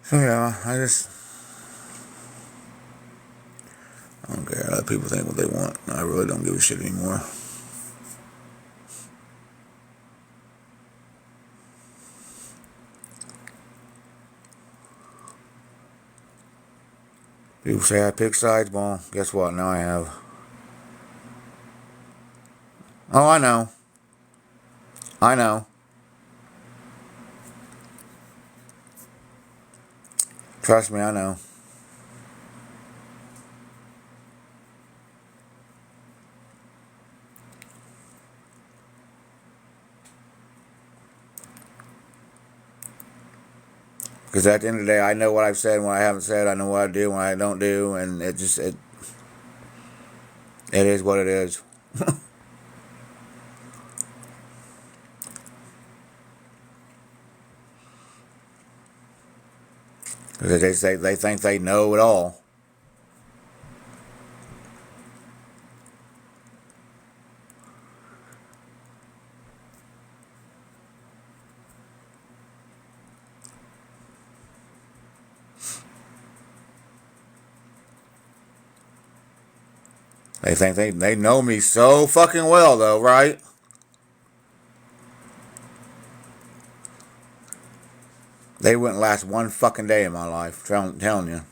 So yeah, I don't care. Let people think what they want. I really don't give a shit anymore. People say I pick sides. Well, guess what? Now I have. Oh, I know. I know. Trust me, I know. Because at the end of the day, I know what I've said and what I haven't said. I know what I do and what I don't do. And it is what it is. Because they think they know it all. They think they know me so fucking well, though, right? They wouldn't last one fucking day in my life. Telling you.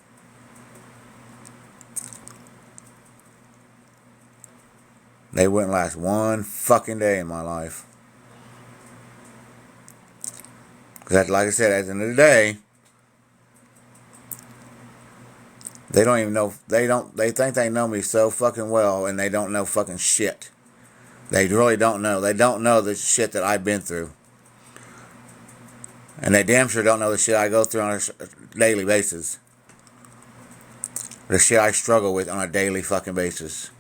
They wouldn't last one fucking day in my life. Because, like I said, at the end of the day, they don't even know. They think they know me so fucking well, and they don't know fucking shit. They really don't know. They don't know the shit that I've been through. And they damn sure don't know the shit I go through on a daily basis. The shit I struggle with on a daily fucking basis.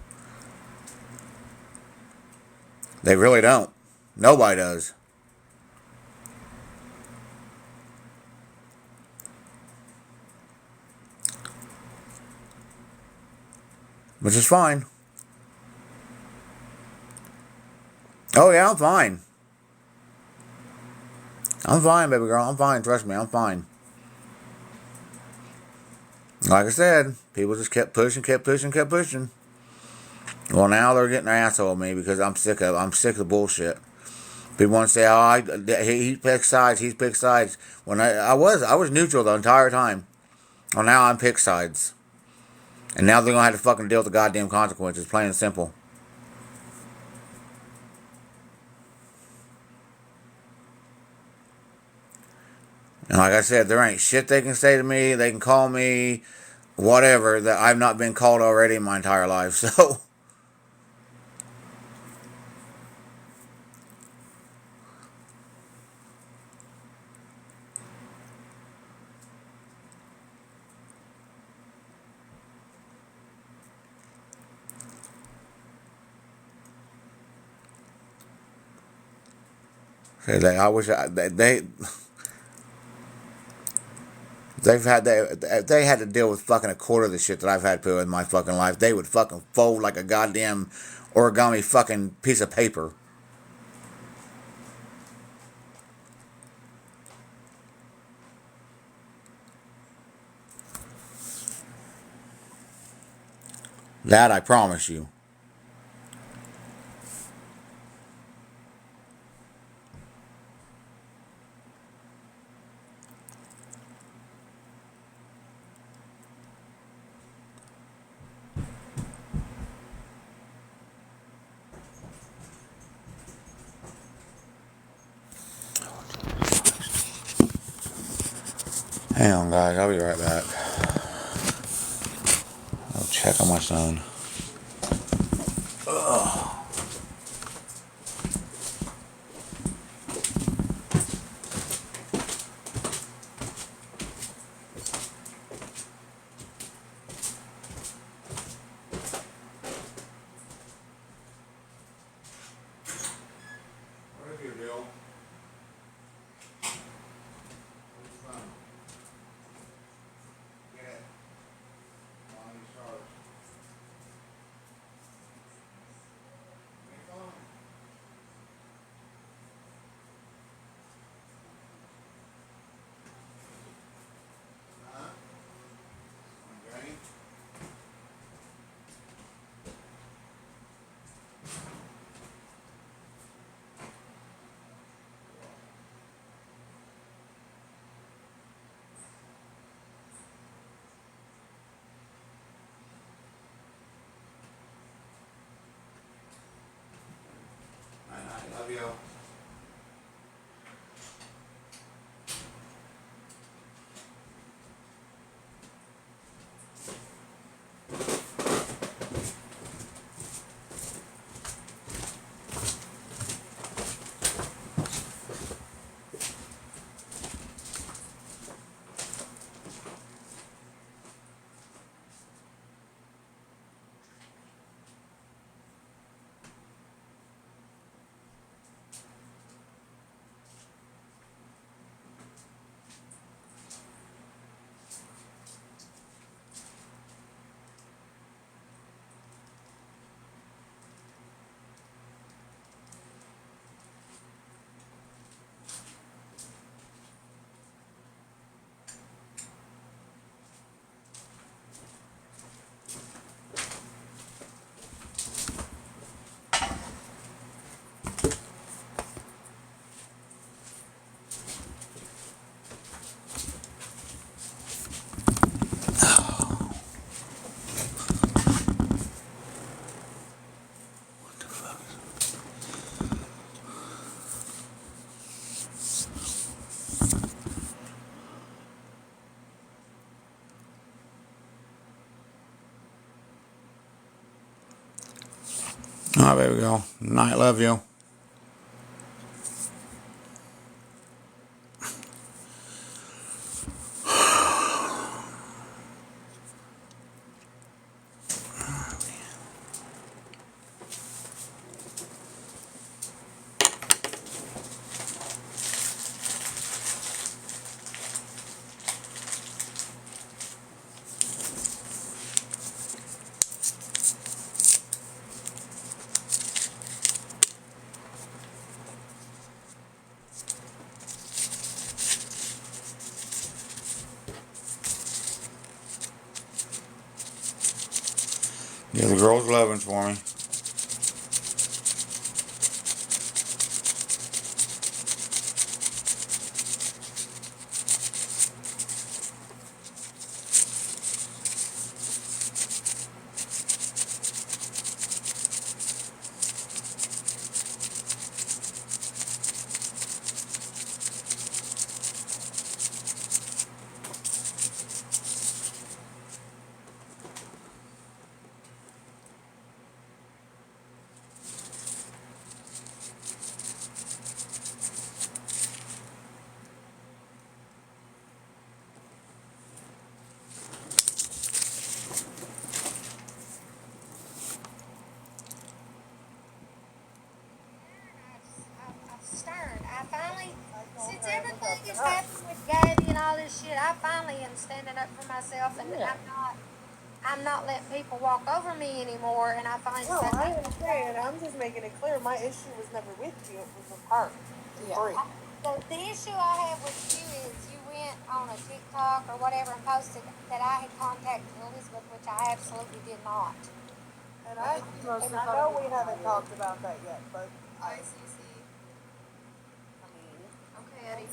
They really don't. Nobody does. Which is fine. Oh yeah, I'm fine. I'm fine, baby girl. I'm fine. Trust me, I'm fine. Like I said, people just kept pushing, kept pushing, kept pushing. Well, now they're getting their asshole at me because I'm sick of the bullshit. People want to say, "Oh, he picked sides. He's picked sides." When I was neutral the entire time. Well, now I'm picked sides, and now they're gonna have to fucking deal with the goddamn consequences, plain and simple. And like I said, there ain't shit they can say to me. They can call me whatever that I've not been called already in my entire life. So I wish they had to deal with fucking a quarter of the shit that I've had to put in my fucking life. They would fucking fold like a goddamn origami fucking piece of paper. That I promise you. Hang on, guys. I'll be right back. I'll check on my son. What is your deal? I love you. Oh, there we go. Night, love you. girl's loving for me. I've stirred. I finally, since everything has happened with Gabby and all this shit, I finally am standing up for myself, and I'm not letting people walk over me anymore. And I finally No, said, I understand. I'm just making it clear. My issue was never with you. It was with her. Free. the issue I have with you is you went on a TikTok or whatever and posted that I had contacted Elizabeth, which I absolutely did not. And I know we haven't talked about that yet, but I mean, Okay, Eddie.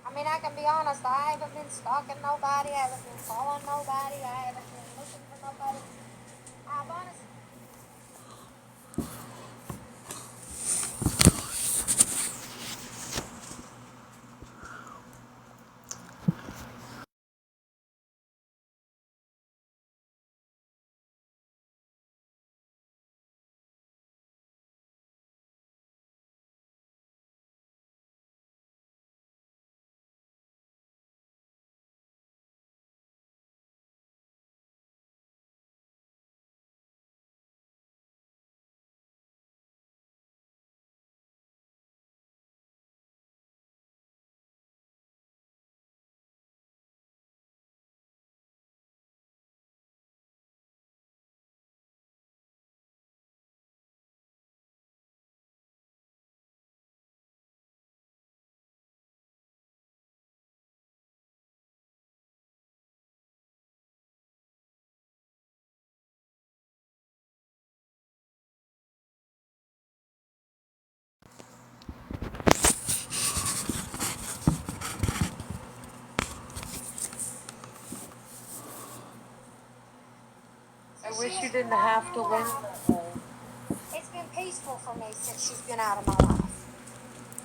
I mean, I can be honest, I haven't been stalking nobody, I haven't been following nobody, I haven't been looking for nobody. I've honestly. I wish you didn't have to learn that way. It's been peaceful for me since she's been out of my life.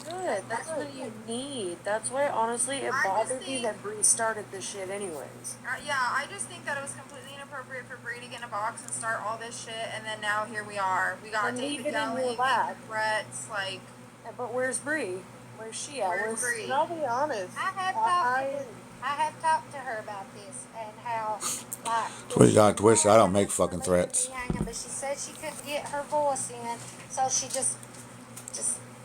Good. That's what you need. That's why, honestly, it bothered me that Bree started this shit anyways. Yeah, I just think that it was completely inappropriate for Bree to get in a box and start all this shit, and then now here we are. We got And leave David it in your yelling, lap. making threats, like. Yeah, but where's Bree? Where's she at? Where's Bree? And I'll be honest. I have talked to her about this and how, like. That's what you got twisted. I don't make fucking threats. But she said she couldn't get her voice in, so she just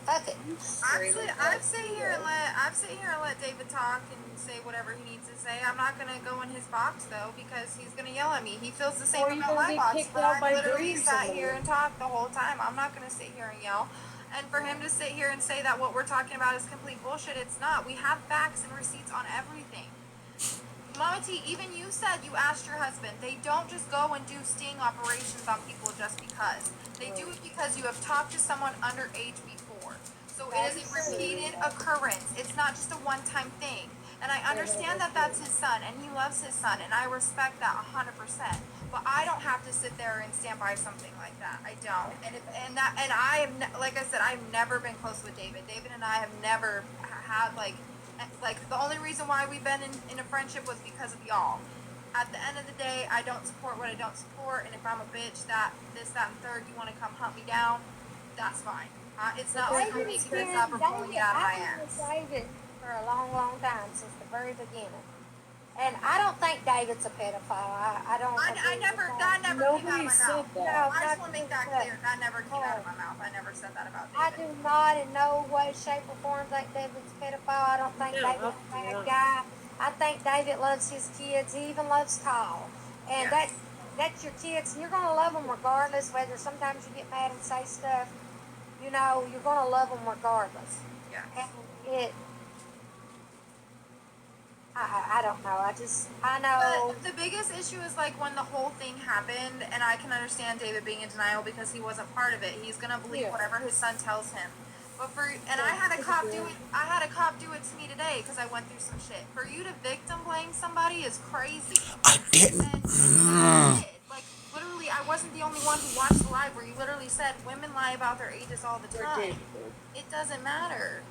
fuck it. I've sit here and let David talk and say whatever he needs to say. I'm not gonna go in his box though because he's gonna yell at me. He feels the same about my box, but I literally sat here and talked the whole time. I'm not gonna sit here and yell. And for him to sit here and say that what we're talking about is complete bullshit, it's not. We have facts and receipts on everything. Mama T, even you said you asked your husband. They don't just go and do sting operations on people just because. They do it because you have talked to someone underage before. So it is a repeated occurrence. It's not just a one-time thing. And I understand that that's his son, and he loves his son, and I respect that 100%. But I don't have to sit there and stand by something like that. I don't. And I have, like I said, I've never been close with David. David and I have never had like the only reason why we've been in a friendship was because of y'all. At the end of the day, I don't support what I don't support, and if I'm a bitch, that, and third, you want to come hunt me down, that's fine. It's not like I'm making this up or pulling it out of my ass. I've been David for a long, long time, since the very beginning. And I don't think David's a pedophile. I don't. That never came out of my mouth. No, I just want to make that clear. That never came out of my mouth. I never said that about David. I do not in no way, shape, or form think David's a pedophile. I don't think David's a bad guy. I think David loves his kids. He even loves Kyle. And that's your kids. And you're going to love them regardless, whether sometimes you get mad and say stuff. You know, you're going to love them regardless. Yeah. And it... I don't know. I know. But the biggest issue is like when the whole thing happened, and I can understand David being in denial because he wasn't part of it. He's gonna believe whatever his son tells him. But I had a cop do it. I had a cop do it to me today because I went through some shit. For you to victim blame somebody is crazy. I didn't. And you did. Like literally, I wasn't the only one who watched the live where you literally said women lie about their ages all the time. It doesn't matter.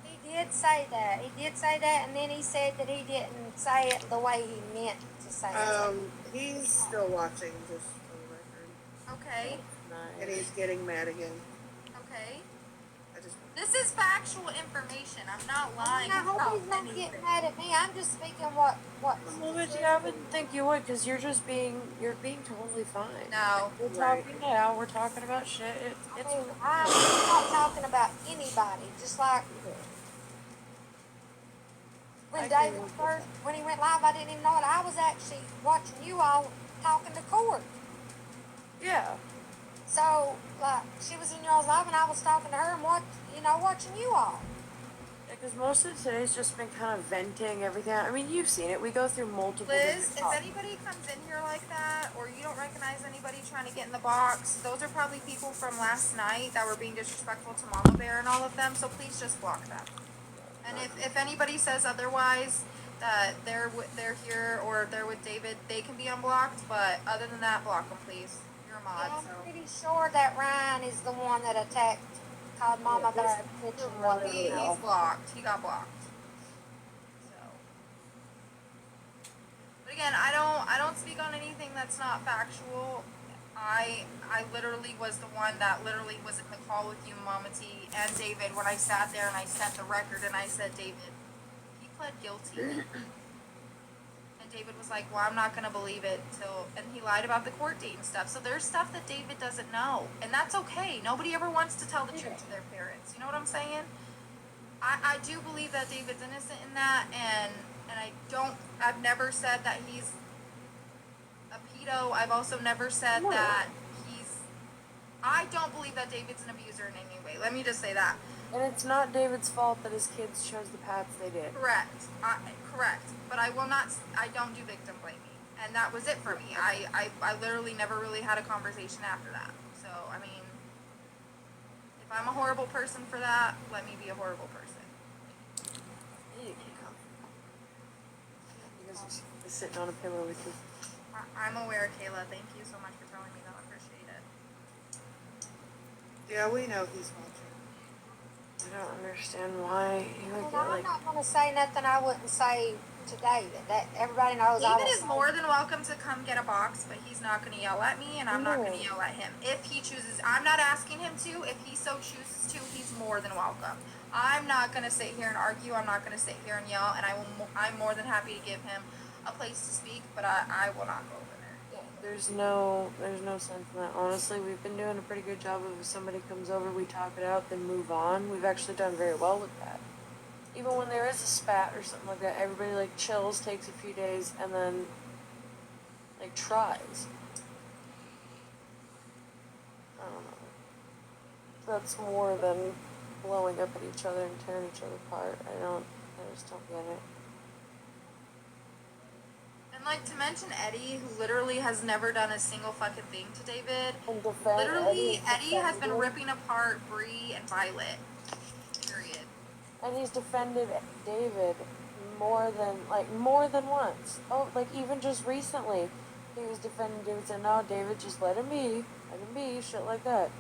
He did say that. He did say that, and then he said that he didn't say it the way he meant to say it. He's still watching, just for the record. Okay. And he's getting mad again. Okay. I just. This is factual information. I'm not lying. I hope he's not getting mad at me. I'm just speaking what. Well, but I wouldn't think you would, because you're being totally fine. No. We're talking now. We're talking about shit. I'm not talking about anybody. Just like when David first, when he went live, I didn't even know it. I was actually watching you all talking to court. Yeah. So, like, she was in y'all's live, and I was talking to her and watching you all. Because most of today's just been kind of venting everything. I mean, you've seen it. We go through multiple. Liz, if anybody comes in here like that, or you don't recognize anybody trying to get in the box, those are probably people from last night that were being disrespectful to Mama Bear and all of them. So please just block them. And if anybody says otherwise, that they're here or they're with David, they can be unblocked. But other than that, block them, please. You're a mod. Yeah, I'm pretty sure that Ryan is the one that attacked, called Mama Bear a bitch and whatever. He's blocked. He got blocked. So, but again, I don't speak on anything that's not factual. I literally was the one that literally was in the call with you, Mama T, and David when I sat there and I sent the record and I said, David, he pled guilty. And David was like, well, I'm not going to believe it and he lied about the court date and stuff. So there's stuff that David doesn't know. And that's okay. Nobody ever wants to tell the truth to their parents. You know what I'm saying? I do believe that David's innocent in that, and I've never said that he's a pedo. I've also never said that I don't believe that David's an abuser in any way. Let me just say that. And it's not David's fault that his kids chose the paths they did. Correct. Correct. But I don't do victim blaming. And that was it for me. I literally never really had a conversation after that. So, I mean, if I'm a horrible person for that, let me be a horrible person. He's sitting on a pillow with you. I'm aware, Kayla. Thank you so much for telling me that. I appreciate it. Yeah, we know he's watching. I don't understand why he would get I'm not going to say nothing I wouldn't say to David. That everybody knows. David is more than welcome to come get a box, but he's not going to yell at me, and I'm not going to yell at him. If he chooses, I'm not asking him to. If he so chooses to, he's more than welcome. I'm not going to sit here and argue. I'm not going to sit here and yell, and I'm more than happy to give him a place to speak, but I will not go over there. There's no sense in that. Honestly, we've been doing a pretty good job of if somebody comes over, we talk it out, then move on. We've actually done very well with that. Even when there is a spat or something like that, everybody like chills, takes a few days, and then like tries. I don't know. That's more than blowing up at each other and tearing each other apart. I just don't get it. And like to mention Eddie, who literally has never done a single fucking thing to David. And Literally, Eddie has been ripping apart Bree and Violet. Period. And he's defended David more than once. Oh, like even just recently, he was defending David, saying, "No, David, just let him be, shit like that."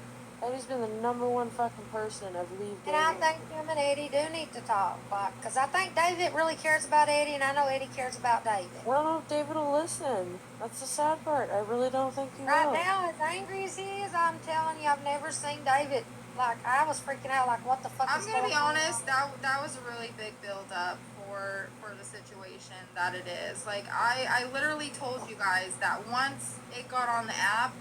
Eddie's been the number one fucking person of leave David. And I think him and Eddie do need to talk, because I think David really cares about Eddie, and I know Eddie cares about David. I don't know if David will listen. That's the sad part. I really don't think he will. Right now, as angry as he is, I'm telling you, I've never seen David. Like, I was freaking out, like, what the fuck is going on? I'm gonna be honest, that was a really big build-up for the situation that it is. Like, I literally told you guys that once it got on the app,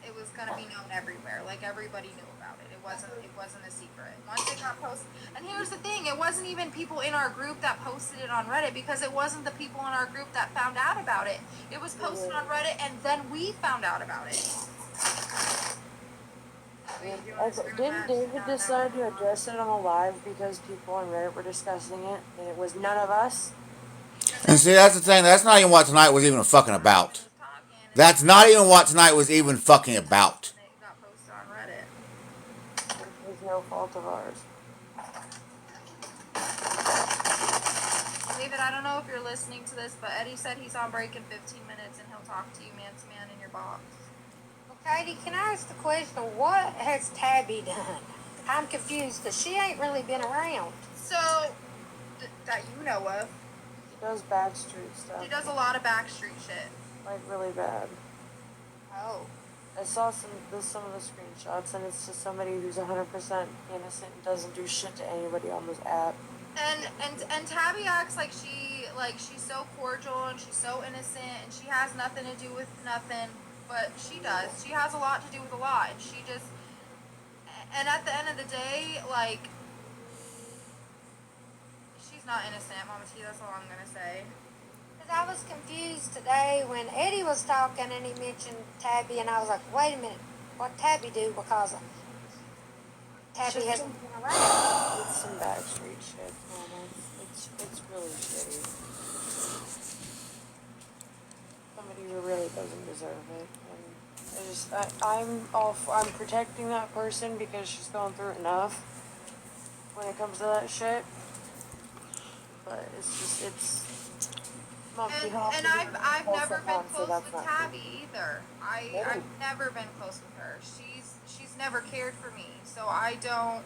it was gonna be known everywhere. Like, everybody knew about it. It wasn't a secret. Once it got posted, and here's the thing, it wasn't even people in our group that posted it on Reddit, because it wasn't the people in our group that found out about it. It was posted on Reddit, and then we found out about it. What were you doing a screaming Didn't match? David No, decide to no. address it on a live because people on Reddit were discussing it, and it was none of us? And see, that's the thing. That's not even what tonight was even fucking about. Was talking, and That's not even what tonight was even fucking about. and it got posted on Reddit. It was no fault of ours. David, I don't know if you're listening to this, but Eddie said he's on break in 15 minutes and he'll talk to you man to man in your box. Well, Katie, can I ask the question, what has Tabby done? I'm confused because she ain't really been around. So, that you know of. She does Backstreet stuff. She does a lot of Backstreet shit. Like, really bad. Oh. I saw some of the screenshots, and it's just somebody who's 100% innocent and doesn't do shit to anybody on this app. And Tabby acts like she's so cordial and she's so innocent and she has nothing to do with nothing, but she does. She has a lot to do with a lot, and she just. And at the end of the day, like, she's not innocent, Mama T. That's all I'm gonna say. Because I was confused today when Eddie was talking and he mentioned Tabby, and I was like, wait a minute, what Tabby do? Because Tabby hasn't been around. It's some Backstreet shit, Mama. It's really shitty. Somebody who really doesn't deserve it. And I'm protecting that person because she's going through enough when it comes to that shit. But it's And I've never been close with Tabby either. I've never been close with her. She's never cared for me. So I don't,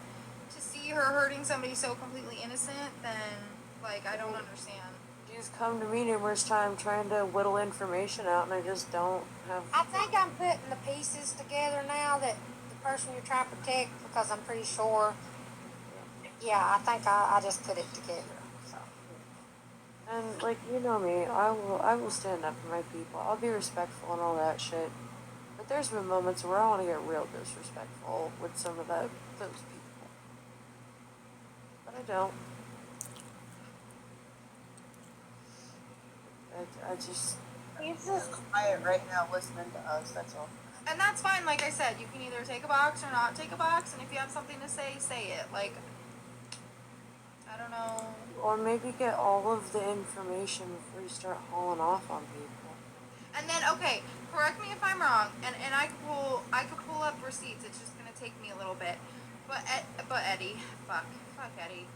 to see her hurting somebody so completely innocent, then like I don't understand. She's come to me numerous times trying to whittle information out, and I just don't have. I think I'm putting the pieces together now that the person you're trying to protect, because I'm pretty sure. Yeah, I think I just put it together. So. And like, you know me, I will stand up for my people. I'll be respectful and all that shit. But there's been moments where I want to get real disrespectful with some of those people. But I don't. I just. He's just quiet right now listening to us, that's all. And that's fine, like I said, you can either take a box or not take a box, and if you have something to say, say it. Like, I don't know. Or maybe get all of the information before you start hauling off on people. And then, okay, correct me if I'm wrong, and I could pull up receipts. It's just gonna take me a little bit. But Eddie, fuck Eddie.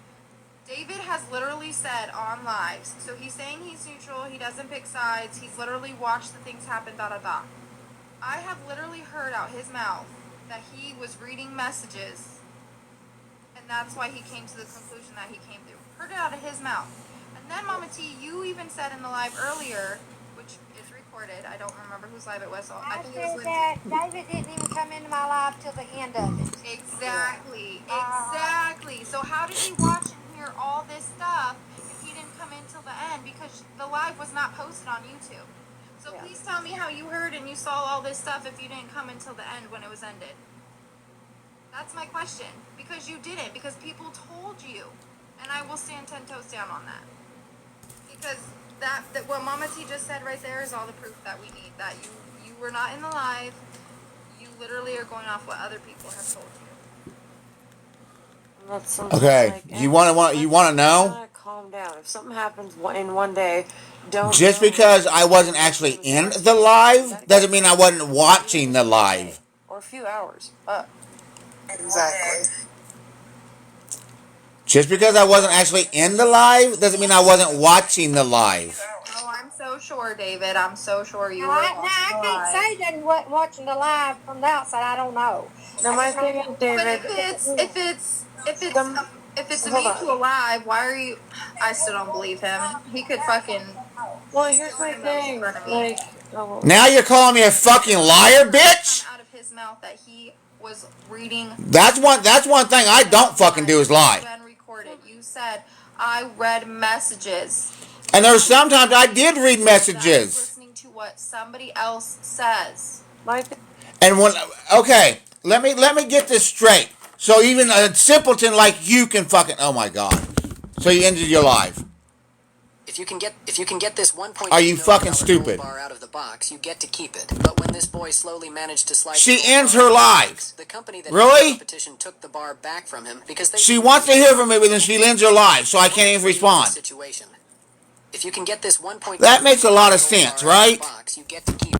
David has literally said on lives, so he's saying he's neutral, he doesn't pick sides, he's literally watched the things happen, da-da-da. I have literally heard out his mouth that he was reading messages, and that's why he came to the conclusion that he came through. Heard it out of his mouth. And then, Mama T, you even said in the live earlier, which is recorded, I don't remember whose live it was, so I think it was that David didn't even come into my live till the end of it. Exactly. So how did he watch and hear all this stuff if he didn't come in till the end? Because the live was not posted on YouTube. So please tell me how you heard and you saw all this stuff if you didn't come until the end when it was ended. That's my question. Because you didn't. Because people told you. And I will stand 10 toes down on that. Because that what Mama T just said right there is all the proof that we need. That you were not in the live. You literally are going off what other people have told you. That's Okay, like, you want to know? Calm down. If something happens in one day, don't. Just because I wasn't actually in the live doesn't mean I wasn't watching the live. Or a few hours. Exactly. Just because I wasn't actually in the live doesn't mean I wasn't watching the live. Oh, I'm so sure, David. I'm so sure you were I can't say that he wasn't watching the live from the outside. I don't know. No, my thing is, David. But if it's a mutual live, why are you? I still don't believe him. He could fucking. Well, here's my thing. Like, now you're calling me a fucking liar, bitch. Out of his mouth that he was reading. That's one thing I don't fucking do is lie. You said I read messages. And there's sometimes I did read messages. Listening to what somebody else says. And okay, let me get this straight. So even a simpleton like you can fucking, oh my god. So you ended your live. If If you can get this 1.2 Are you million fucking dollar stupid? gold bar out of the box, you get to keep it. But when this boy slowly managed to slide She the gold ends bar her out of the live. box, the company that Really? held the competition took the bar back from him because they She wants to hear from me, but then she ends her live, so I can't even respond. Situation. If you can get this 1.2 That makes a million lot of gold sense, bar out of the right? box, you get to keep it.